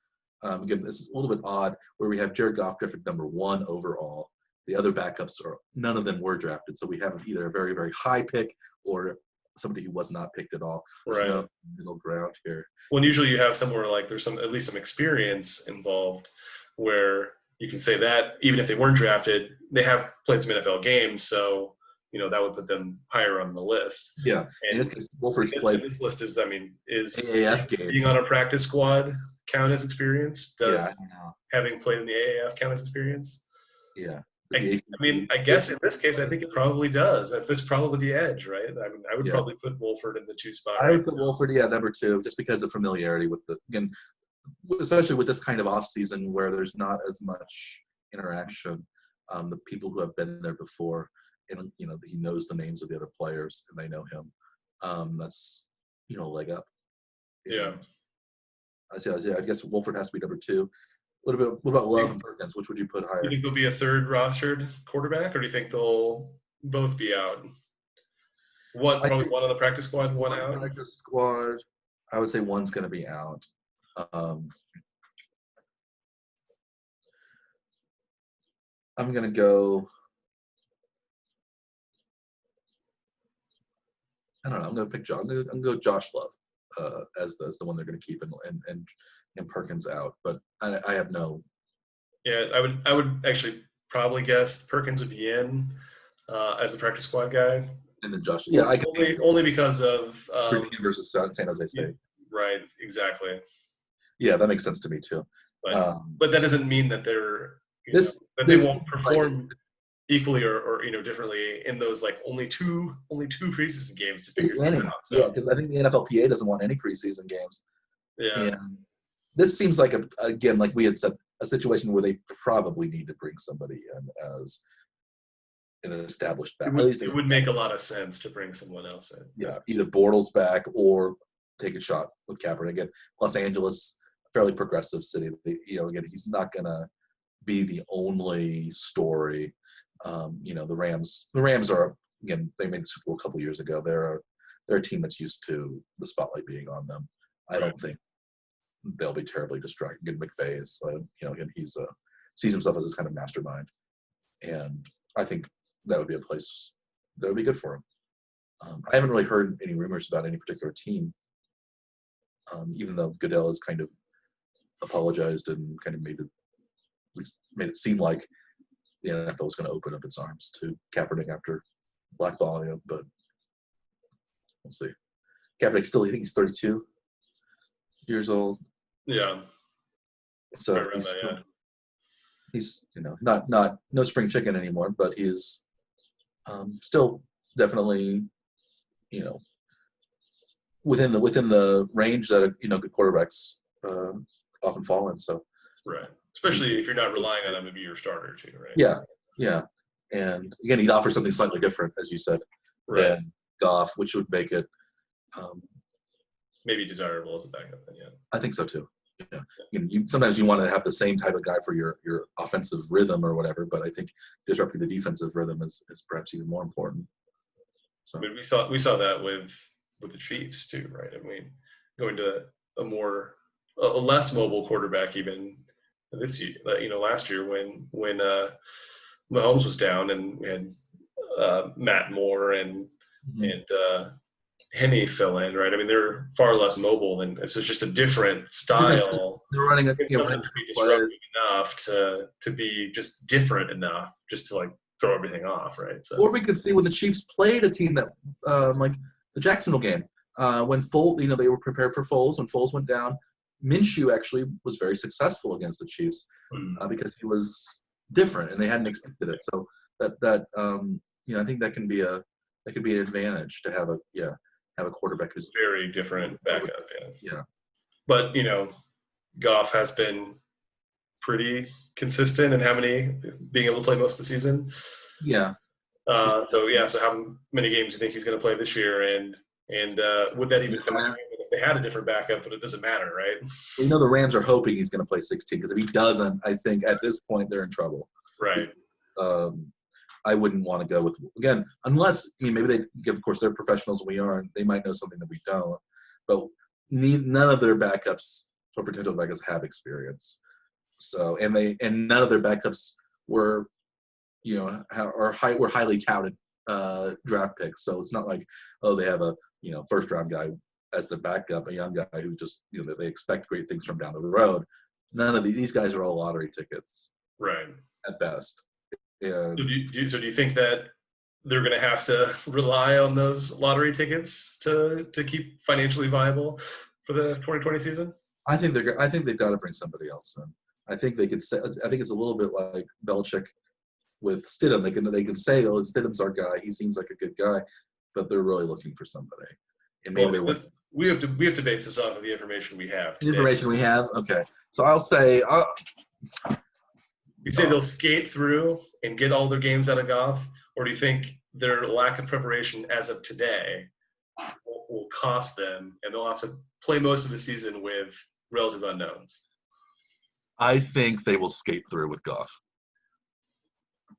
Again, this is a little bit odd where we have Jared Goff drafted number 1 overall. The other backups none of them were drafted, so we have either a very, very high pick or somebody who was not picked at all. There's no middle ground here. Well, usually you have somewhere like there's at least some experience involved where you can say that even if they weren't drafted, they have played some NFL games, so that would put them higher on the list. Yeah, and in this case, Wolford's played. This list is AAF games. Being on a practice squad count as experience? Does Yeah, having played in the AAF count as experience? Yeah. I guess in this case, I think it probably does. That's probably the edge, right? I would probably put Wolford in the 2 spot. I would put Wolford, number 2, just because of familiarity with especially with this kind of off season where there's not as much interaction. The people who have been there before, and he knows the names of the other players and they know him. That's a leg up. Yeah. I guess Wolford has to be number 2. What about Love and Perkins? Which would you put higher? You think there'll be a third rostered quarterback, or do you think they'll both be out? Probably one on the practice squad, one out. Practice squad. I would say one's going to be out. I'm going to go. I don't know. I'm going to pick John. I'm going to go Josh Love as the one they're going to keep and Perkins out. But I have no. Yeah, I would actually probably guess Perkins would be in as the practice squad guy. And then Josh. Yeah, I can only because of Virginia versus San Jose State. Right. Exactly. Yeah, that makes sense to me too. But that doesn't mean that they won't perform equally or differently in those only two preseason games to figure things out. So. Yeah, because I think the NFLPA doesn't want any preseason games. Yeah. And this seems like again, like we had said, a situation where they probably need to bring somebody in as an established back. It would make a lot of sense to bring someone else in. Yeah, either Bortles back or take a shot with Kaepernick. Again, Los Angeles, fairly progressive city. Again, he's not going to be the only story. The Rams are, again, they made the Super Bowl a couple years ago. They're a team that's used to the spotlight being on them. I don't think they'll be terribly distracted. Again, McVay is, again, he's sees himself as this kind of mastermind, and I think that would be a place that would be good for him. I haven't really heard any rumors about any particular team, even though Goodell has kind of apologized and kind of made it seem like the NFL was going to open up its arms to Kaepernick after blackballing him, but we'll see. Kaepernick still, I think he's 32 years old. Yeah. So he's not no spring chicken anymore, but he's still definitely within the range that good quarterbacks often fall in. So right, especially if you're not relying on him to be your starter too, right? Yeah. And again, he'd offer something slightly different, as you said, than Goff, which would make it maybe desirable as a backup. Then, yeah, I think so too. Yeah. Sometimes you want to have the same type of guy for your offensive rhythm or whatever, but I think disrupting the defensive rhythm is perhaps even more important. So we saw that with the Chiefs too, right? I mean, going to a less mobile quarterback even this year, last year when Mahomes was down and we had Matt Moore and Henne fill in, right? I mean, they're far less mobile than so. It's just a different style. They're running to be disruptive enough to be just different enough, just to throw everything off, right? So, or we could see when the Chiefs played a team that like the Jacksonville game, When Foles, they were prepared for Foles. When Foles went down, Minshew actually was very successful against the Chiefs because he was different and they hadn't expected it. So I think that can be an advantage to have a quarterback who's very different backup. Yeah. But Goff has been pretty consistent in being able to play most of the season. Yeah. So how many games do you think he's going to play this year? And would that even factor in if they had a different backup? But it doesn't matter, right? Well, the Rams are hoping he's going to play 16 because if he doesn't, I think at this point they're in trouble. Right. I wouldn't want to go with, again, unless, maybe of course, they're professionals and we are, and they might know something that we don't. But none of their backups or potential backups have experience. So, and none of their backups were, were highly touted draft picks. So it's not like, they have a, first round guy as their backup, a young guy who just, they expect great things from down the road. None of these guys are all lottery tickets. Right. At best. And so do you think that they're going to have to rely on those lottery tickets to keep financially viable for the 2020 season? I think they've got to bring somebody else in. I think they could say. I think it's a little bit like Belichick with Stidham. They can say, "Oh, Stidham's our guy. He seems like a good guy," but they're really looking for somebody. And maybe we have to base this off of the information we have. The information we have. Okay, so I'll say. You say they'll skate through and get all their games out of Goff, or do you think their lack of preparation as of today will cost them, and they'll have to play most of the season with relative unknowns? I think they will skate through with Goff.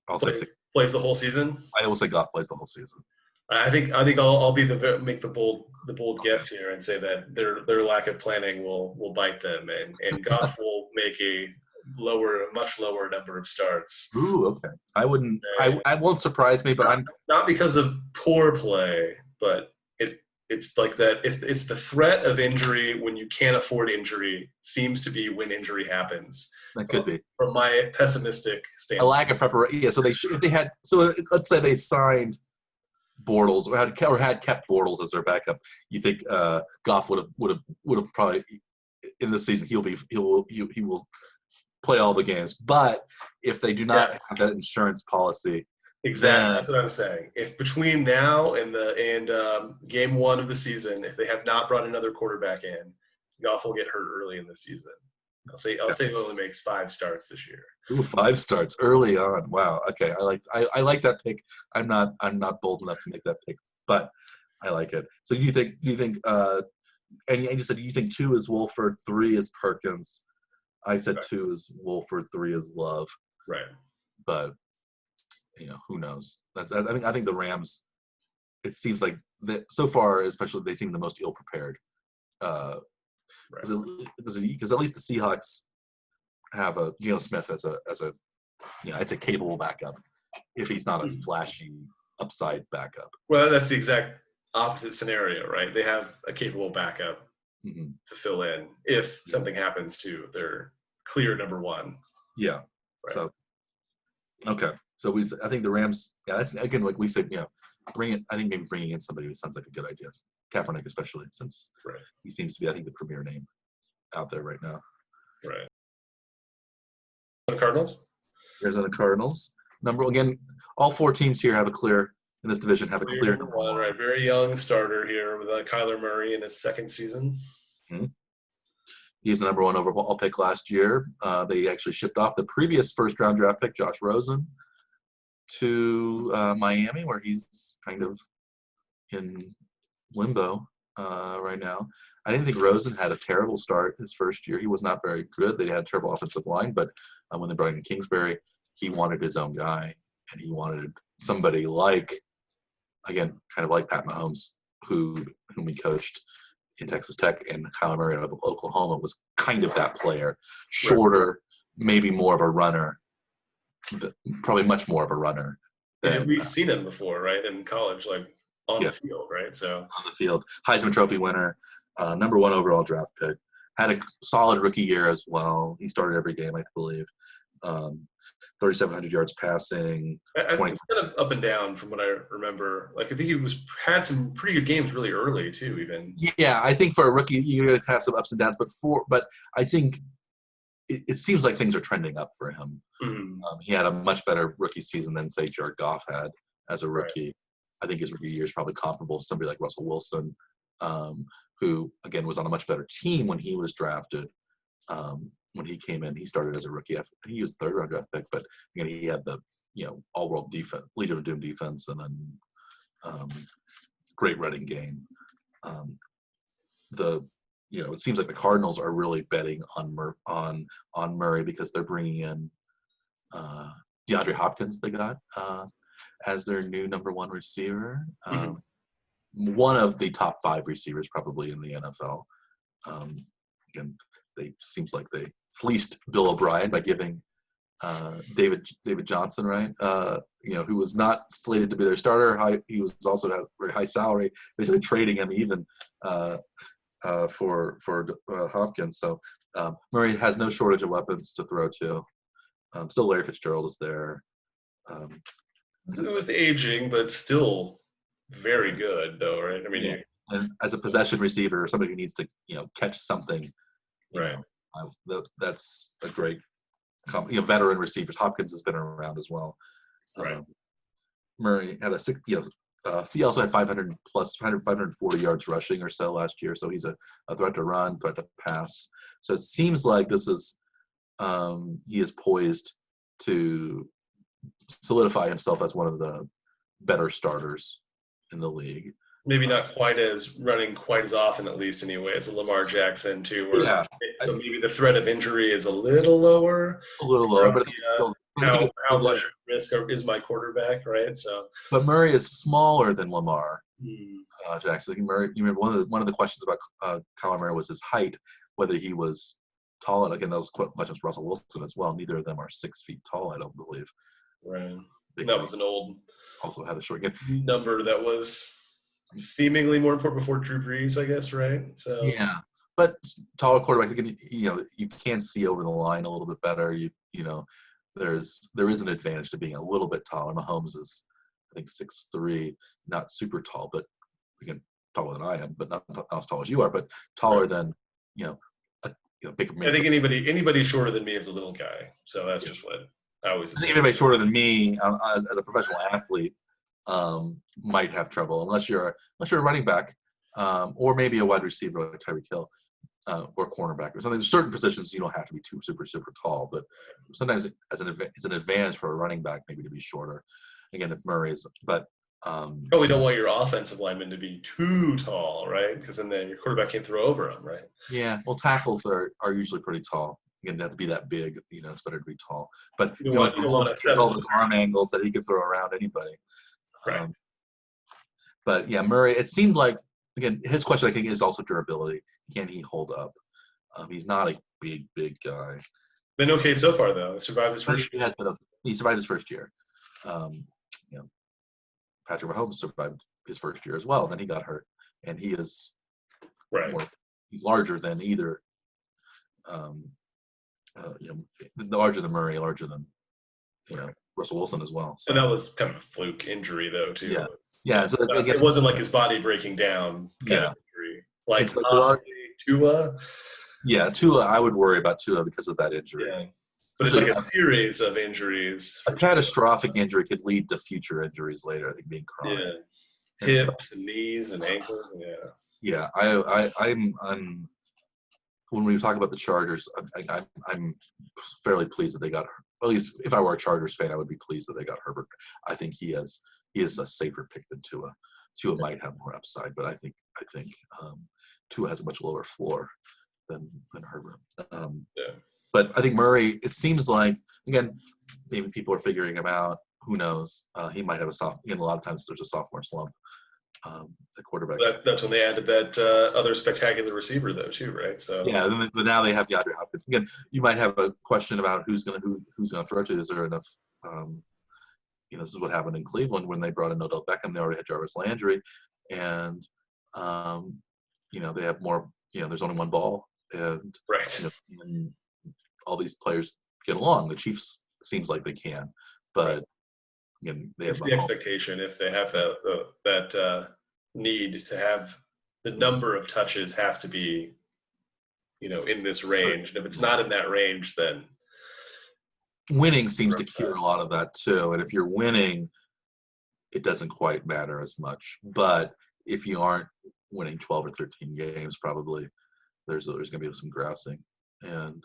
Plays the whole season. I will say Goff plays the whole season. I think I'll make the bold guess here and say that their lack of planning will bite them, and Goff will make a much lower number of starts. Ooh, okay. I won't surprise me, but I'm not because of poor play, but it's like that. If it's the threat of injury when you can't afford injury seems to be when injury happens. That could be from my pessimistic standpoint. A lack of preparation. Yeah. So let's say they signed Bortles or had kept Bortles as their backup. You think Goff would have probably in this season he will play all the games. But if they do not have that insurance policy, exactly, that's what I'm saying. If between now and game one of the season, if they have not brought another quarterback in, Goff will get hurt early in the season. I'll say he only makes 5 starts this year. Ooh, 5 starts early on. Wow. Okay, I like that pick. I'm not bold enough to make that pick, but I like it. So do you think and you said you think 2 is Wolford, 3 is Perkins. I said 2 is Wolford, 3 is Love. Right. But who knows? I think the Rams. It seems like that so far, especially they seem the most ill prepared. Because at least the Seahawks have a Geno Smith as a it's a capable backup if he's not a flashy upside backup. Well, that's the exact opposite scenario, right? They have a capable backup to fill in if something happens to their clear number 1. Yeah. Right. So okay. So I think the Rams. Yeah, that's again like we said. I think maybe bringing in somebody who sounds like a good idea. Kaepernick, especially since he seems to be, I think, the premier name out there right now. Right. The Cardinals. Arizona Cardinals. All 4 teams here have a clear in this division. Have a clear number 1. Right. Very young starter here with Kyler Murray in his 2nd season. Mm-hmm. He's the number 1 overall pick last year. They actually shipped off the previous first-round draft pick, Josh Rosen, to Miami, where he's kind of in limbo right now. I didn't think Rosen had a terrible start his first year. He was not very good. They had a terrible offensive line, but when they brought in Kingsbury, he wanted his own guy, and he wanted somebody like, again, kind of like Pat Mahomes, whom he coached in Texas Tech, and Kyler Murray out of Oklahoma was kind of that player. Shorter, maybe more of a runner, probably much more of a runner. You've at least seen him before, right, in college, like on the field, right? So on the field, Heisman Trophy winner, number 1 overall draft pick, had a solid rookie year as well. He started every game, I believe. 3,700 yards passing. It's kind of up and down from what I remember. Like I think he had some pretty good games really early too. Even Yeah, I think for a rookie, you're going to have some ups and downs. But I think it seems like things are trending up for him. mm-hmm. He had a much better rookie season than, say, Jared Goff had as a rookie. Right. I think his rookie year is probably comparable to somebody like Russell Wilson, who, again, was on a much better team when he was drafted. When he came in, he started as a rookie. I think he was third-round draft pick, but again, he had the all-world defense, Legion of Doom defense, and then great running game. It seems like the Cardinals are really betting on Murray because they're bringing in DeAndre Hopkins. They got as their new number one receiver, one of the top 5 receivers probably in the NFL. Again, seems like they fleeced Bill O'Brien by giving David Johnson, right? Who was not slated to be their starter. He was also at a very high salary, basically trading him even for Hopkins. So Murray has no shortage of weapons to throw to. Still, Larry Fitzgerald is there. It was aging, but still very good, though, right? I mean, and as a possession receiver, somebody who needs to catch something, right? That's a great veteran receivers. Hopkins has been around as well. Right. Murray had he also had 540 yards rushing or so last year. So he's a threat to run, threat to pass. So it seems like this is he is poised to solidify himself as one of the better starters in the league. Maybe not running quite as often, at least anyway, as a Lamar Jackson too. So maybe the threat of injury is a little lower. But still, how much risk is my quarterback, right? So, but Murray is smaller than Lamar Jackson. I think Murray. You remember one of the questions about Kyler Murray was his height, whether he was tall. And again, those questions Russell Wilson as well. Neither of them are 6 feet tall, I don't believe. Right. That was an old. Also had a short game. Number that was seemingly more important before Drew Brees, I guess, right? So yeah, but taller quarterbacks, you can see over the line a little bit better. There is an advantage to being a little bit taller. Mahomes is, I think, 6'3", not super tall, but again, taller than I am, but not as tall as you are, but taller than big. I think anybody shorter than me is a little guy. So that's just what I always assume. Anybody shorter than me as a professional athlete might have trouble unless you're a running back or maybe a wide receiver like Tyreek Hill or cornerback or something. There's certain positions you don't have to be too super tall, but sometimes it's an advantage for a running back maybe to be shorter. Again, if Murray's, but probably don't want your offensive lineman to be too tall, right? Because then your quarterback can't throw over him, right? Yeah, well, tackles are usually pretty tall. You don't have to be that big. It's better to be tall. But you don't want all those arm angles that he could throw around anybody. Right. But yeah, Murray, it seemed like, again, his question, I think, is also durability. Can he hold up? He's not a big guy. Been okay so far, though. Survived his first year. He survived his first year. Patrick Mahomes survived his first year as well. Then he got hurt. And he is he's larger than either, larger than Murray, larger than, Russell Wilson as well. So. And that was kind of a fluke injury, though, too. Yeah. So it wasn't like his body breaking down kind of injury. Like possibly Tua. Yeah, Tua. I would worry about Tua because of that injury. Yeah. But it's like a series of injuries. A catastrophic injury could lead to future injuries later. I think being chronic. Yeah. Hips and knees and ankles. Yeah. Yeah. I'm when we talk about the Chargers, I'm fairly pleased that they got. At least if I were a Chargers fan, I would be pleased that they got Herbert. I think he is a safer pick than Tua. Tua might have more upside, but I think Tua has a much lower floor than Herbert. But I think Murray, it seems like, again, maybe people are figuring him out. Who knows? He might have a lot of times there's a sophomore slump. The quarterback. That's when they added that other spectacular receiver, though, too, right? So yeah, but now they have DeAndre Hopkins. Again, you might have a question about who's gonna throw to. Is there enough? This is what happened in Cleveland when they brought in Odell Beckham. They already had Jarvis Landry, and they have more. There's only one ball, and right. And all these players get along. The Chiefs seems like they can, but again, they have It's the expectation if they have that need to have the number of touches has to be, in this range. And if it's not in that range, then winning seems to cure a lot of that too. And if you're winning, it doesn't quite matter as much. But if you aren't winning 12 or 13 games, probably there's going to be some grousing. And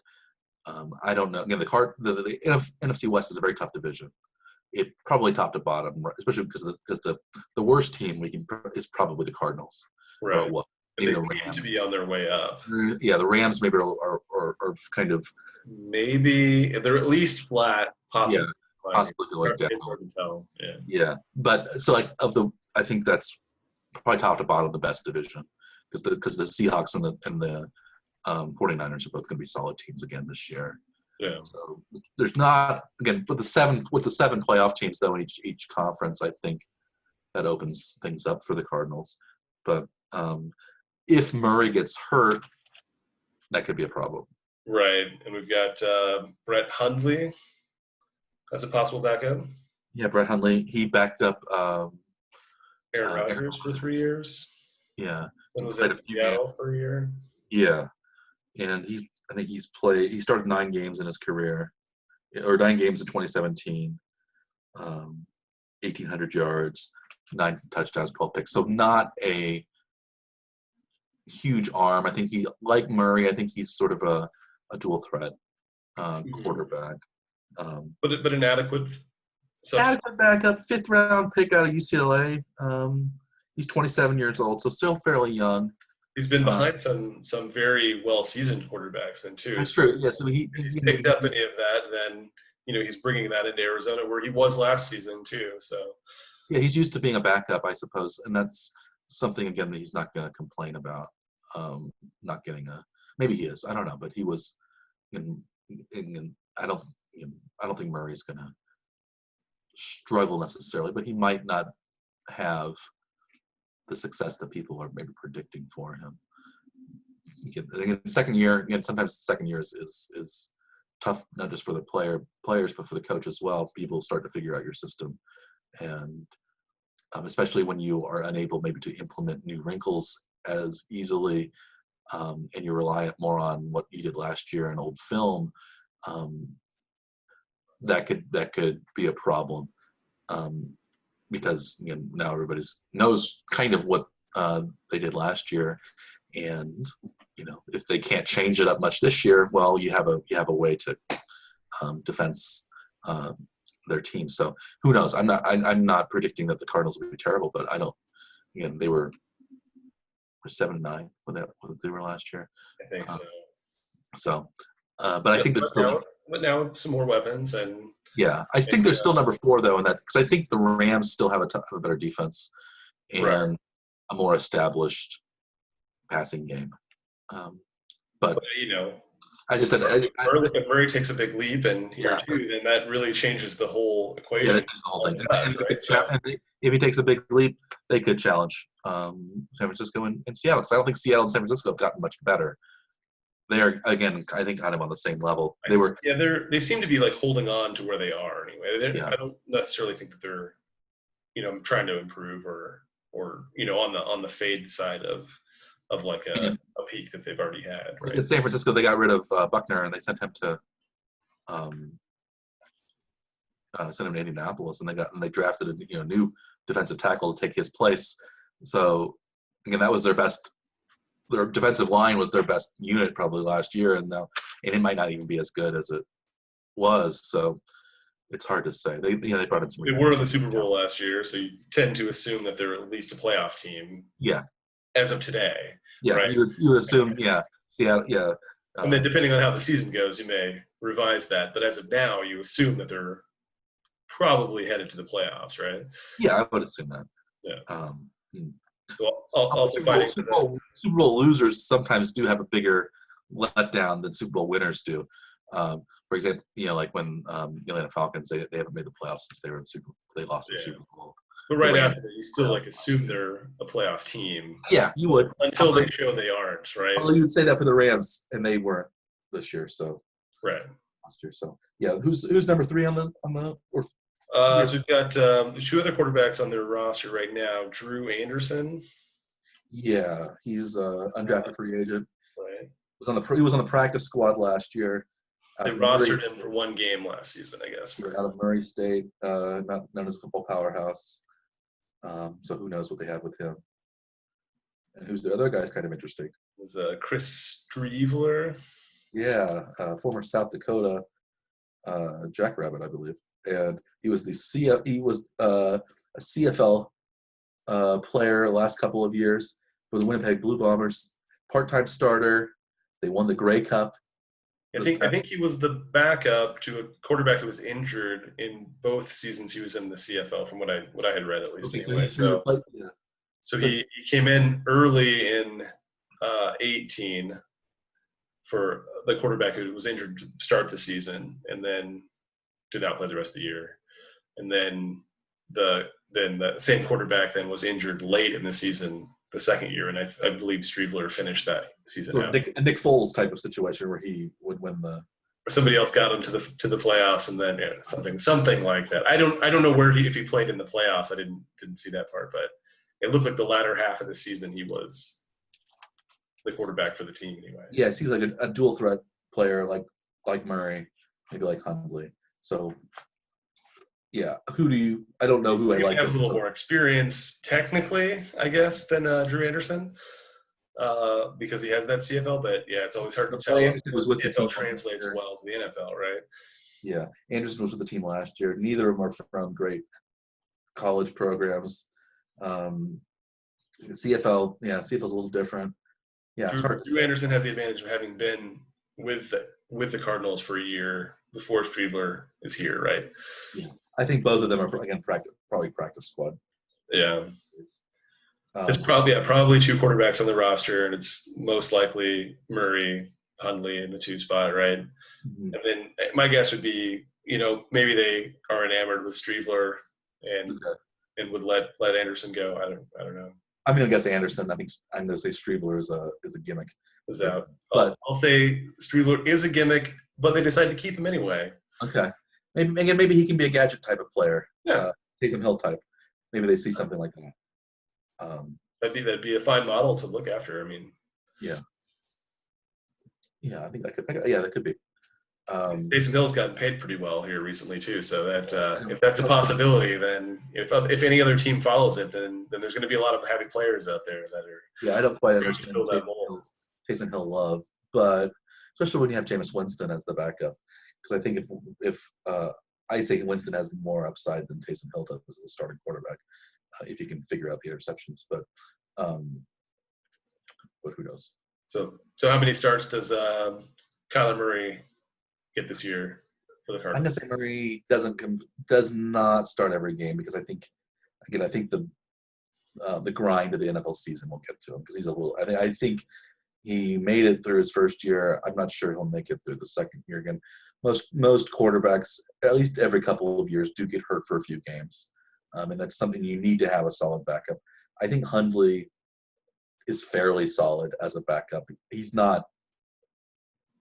I don't know. Again, the NFC West is a very tough division. It probably top to bottom, especially because the worst team is probably the Cardinals. Right. Well, and they seem to be on their way up. Yeah, the Rams maybe are kind of maybe they're at least flat, possibly. Yeah, possibly like down. It's hard to tell. Yeah. Yeah, but so I think that's probably top to bottom the best division because the Seahawks and the 49ers are both going to be solid teams again this year. Yeah. So there's not, again, with the seven playoff teams though in each conference, I think that opens things up for the Cardinals. But if Murray gets hurt, that could be a problem. Right, and we've got Brett Hundley as a possible backup. Yeah, Brett Hundley. He backed up Aaron Rodgers for 3 years. Yeah. Then was at Seattle for a year. Yeah, and I think he started 9 games in his career, or 9 games in 2017, 1,800 yards, 9 touchdowns, 12 picks. So not a huge arm. I think like Murray, I think he's sort of a dual threat quarterback. But an adequate backup, 5th round pick out of UCLA. He's 27 years old, so still fairly young. He's been behind some very well-seasoned quarterbacks then too. That's true. Yeah, so he's picked up any of that, then he's bringing that into Arizona where he was last season too. So yeah, he's used to being a backup, I suppose, and that's something again that he's not going to complain about. Not getting maybe he is. I don't know, but he was. I don't think Murray's going to struggle necessarily, but he might not have the success that people are maybe predicting for him. Again, the second year, sometimes the second year is tough, not just for the players, but for the coach as well. People start to figure out your system, and especially when you are unable maybe to implement new wrinkles as easily, and you rely more on what you did last year in old film, that could be a problem. Because now everybody knows kind of what they did last year, and if they can't change it up much this year, well, you have a way to defense their team. So who knows? I'm not predicting that the Cardinals will be terrible, but I don't. They were 7-9 when they were last year. I think so. So, but I think there's still. But now with some more weapons and. Yeah, I think they're still number 4 though, in that because I think the Rams still have a better defense and a more established passing game. But as I said, if Murray takes a big leap in year 2, then that really changes the whole equation. Yeah, the whole thing. And if he takes a big leap, they could challenge San Francisco and Seattle. Because I don't think Seattle and San Francisco have gotten much better. They are, again, I think, kind of on the same level. They seem to be like holding on to where they are anyway. I don't necessarily think that they're, trying to improve or on the fade side of like a peak that they've already had. Right? In San Francisco, they got rid of Buckner and they sent him to Indianapolis, and they drafted a new defensive tackle to take his place. So again, that was their best. Their defensive line was their best unit probably last year, and it might not even be as good as it was. So it's hard to say. They brought in some. They were in the Super Bowl last year, so you tend to assume that they're at least a playoff team. Yeah. As of today. Yeah, right? you would assume. Yeah, Seattle. Yeah. And then depending on how the season goes, you may revise that. But as of now, you assume that they're probably headed to the playoffs, right? Yeah, I would assume that. Yeah. So also fighting Super Bowl losers sometimes do have a bigger letdown than Super Bowl winners do. For example, like when Atlanta Falcons, they haven't made the playoffs since they were in they lost the Super Bowl. But right after that, you still assume they're a playoff team. Yeah, you would until they show they aren't, right? Well, you would say that for the Rams, and they weren't this year. So right. last year. So yeah, who's number 3 on the or So we've got 2 other quarterbacks on their roster right now. Drew Anderson. yeah, he's undrafted free agent. Right. He was on the practice squad last year. They rostered him for 1 game last season, I guess. Out of Murray State, not known as a football powerhouse. So who knows what they have with him? And who's the other guy's kind of interesting. Was Chris Streveler. Yeah, former South Dakota Jackrabbit, I believe, and he was a CFL player the last couple of years for the Winnipeg Blue Bombers. Part-time starter. They won the Grey Cup. I think he was the backup to a quarterback who was injured in both seasons he was in the CFL, from what I had read at least. Anyway, so he came in early in 18 for the quarterback who was injured to start the season, and then did not play the rest of the year. And then the same quarterback then was injured late in the season the second year, and I believe Streveler finished that season So out. a Nick Foles type of situation where he would win the. Or somebody else got him to the playoffs, and then something like that. I don't know if he played in the playoffs. I didn't see that part, but it looked like the latter half of the season he was the quarterback for the team anyway. Yeah, he was like a dual threat player, like Murray, maybe like Hundley. So yeah, I don't know who I like. He has a little more experience technically, I guess, than Drew Anderson, because he has that CFL. But yeah, it's always hard to tell if the CFL translates well to the NFL, right? Yeah, Anderson was with the team last year. Neither of them are from great college programs. CFL, CFL's a little different. Yeah, Drew Anderson has the advantage of having been with the Cardinals for a year before Streveler is here, right? Yeah. I think both of them are probably practice squad. Yeah. It's probably 2 quarterbacks on the roster, and it's most likely Murray, Hundley in the 2 spot, right? Mm-hmm. And then my guess would be, maybe they are enamored with Streveler and would let Anderson go. I don't know. I'm gonna guess Anderson. I'm gonna say Streveler is a gimmick. Is out. But I'll say Streveler is a gimmick, but they decided to keep him anyway. Okay. Maybe he can be a gadget type of player. Yeah. Taysom Hill type. Maybe they see something like that. That'd be a fine model to look after. I mean. Yeah. Yeah, I think that could be. Taysom Hill's gotten paid pretty well here recently too, so that if that's a possibility, then if any other team follows it, then there's going to be a lot of happy players out there that are. Yeah, I don't quite understand Taysom Hill love, but especially when you have Jameis Winston as the backup, because I think if I say Winston has more upside than Taysom Hill does as a starting quarterback, if he can figure out the interceptions, but who knows? So how many starts does Kyler Murray get this year for the Cardinals? I'm gonna say Murray does not start every game, because I think the grind of the NFL season will get to him, because he's a little. I think he made it through his first year. I'm not sure he'll make it through the second year again. Most quarterbacks, at least every couple of years, do get hurt for a few games, and that's something you need to have a solid backup. I think Hundley is fairly solid as a backup. He's not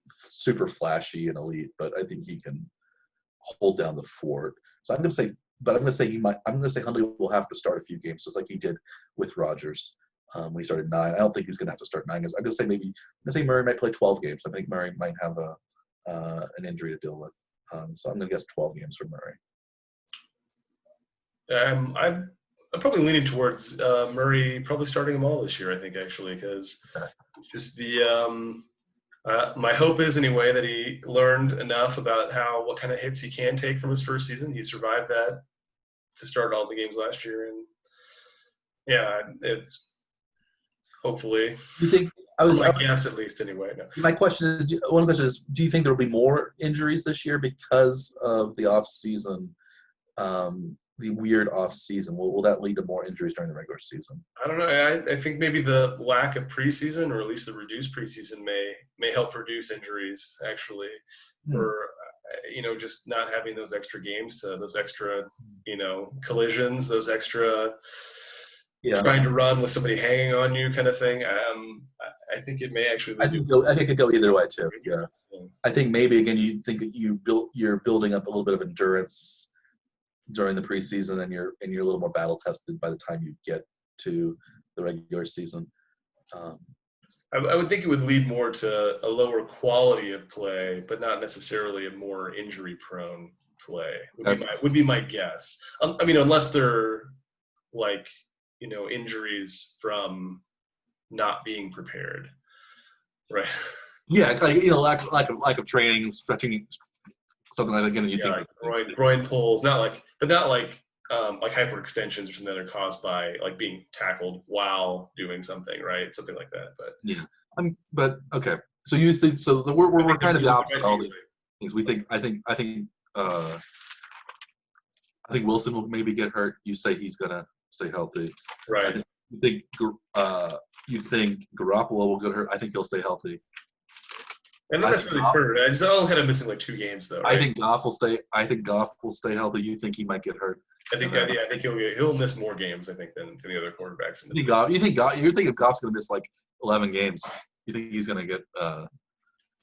super flashy and elite, but I think he can hold down the fort. So I'm going to say Hundley will have to start a few games, just like he did with Rodgers when he started 9. I don't think he's going to have to start 9 games. I'm going to say Murray might play 12 games. I think Murray might have an injury to deal with. So I'm going to guess 12 games for Murray. I'm probably leaning towards Murray probably starting them all this year, I think, actually, because it's just my hope is, anyway, that he learned enough about what kind of hits he can take from his first season. He survived that to start all the games last year, and it's hopefully. You think my guess, at least, anyway. No. My question is, one of the questions is, do you think there will be more injuries this year because of the off season? The weird off season, will that lead to more injuries during the regular season? I don't know. I think maybe the lack of preseason, or at least the reduced preseason, may help reduce injuries, actually, for just not having those extra games, those extra collisions, those extra trying to run with somebody hanging on you kind of thing. I think it may actually I lead think to I think it could go either way too. Yeah. injuries. I think maybe again you think that you're building up a little bit of endurance during the preseason, and you're a little more battle tested by the time you get to the regular season. I would think it would lead more to a lower quality of play, but not necessarily a more injury-prone play. Would be my guess. I mean, unless they're like injuries from not being prepared, right? Yeah, lack of training, stretching, something like that. Again, you think like groin pulls, not like hyperextensions or something that are caused by like being tackled while doing something, right? Something like that. But yeah, but okay. So you think so? We're kind of the opposite. All these things we think. I think Wilson will maybe get hurt. You say he's gonna stay healthy. Right. You think Garoppolo will get hurt. I think he'll stay healthy. And not necessarily hurt. I just kind of missing like 2 games though. Right? I think Goff will stay. Healthy. You think he might get hurt? I think he'll miss more games. I think than the other quarterbacks. You think you're thinking Goff's going to miss like 11 games? You think he's going to get?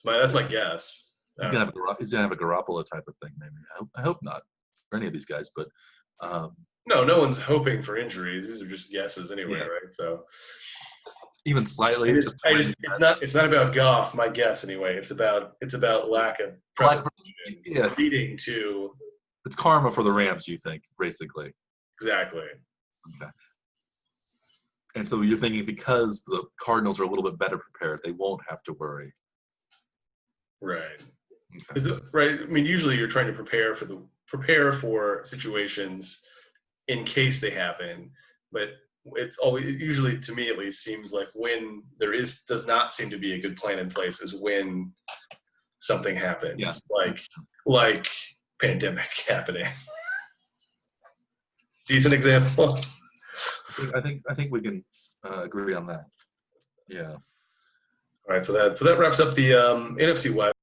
That's my guess. He's going to have a Garoppolo type of thing. Maybe I hope not for any of these guys, but no one's hoping for injuries. These are just guesses anyway, right? So. Even slightly. It's not about Goff, my guess anyway. It's about lack of preparation leading to. It's karma for the Rams, you think, basically. Exactly. Okay. And so you're thinking because the Cardinals are a little bit better prepared, they won't have to worry. Right. Okay. Right. I mean, usually you're trying to prepare for situations in case they happen, but it's always usually, to me at least, seems like when there does not seem to be a good plan in place is when something happens. Yeah. Like pandemic happening. Decent example. I think we can agree on that. Yeah. All right, so that wraps up the NFC West.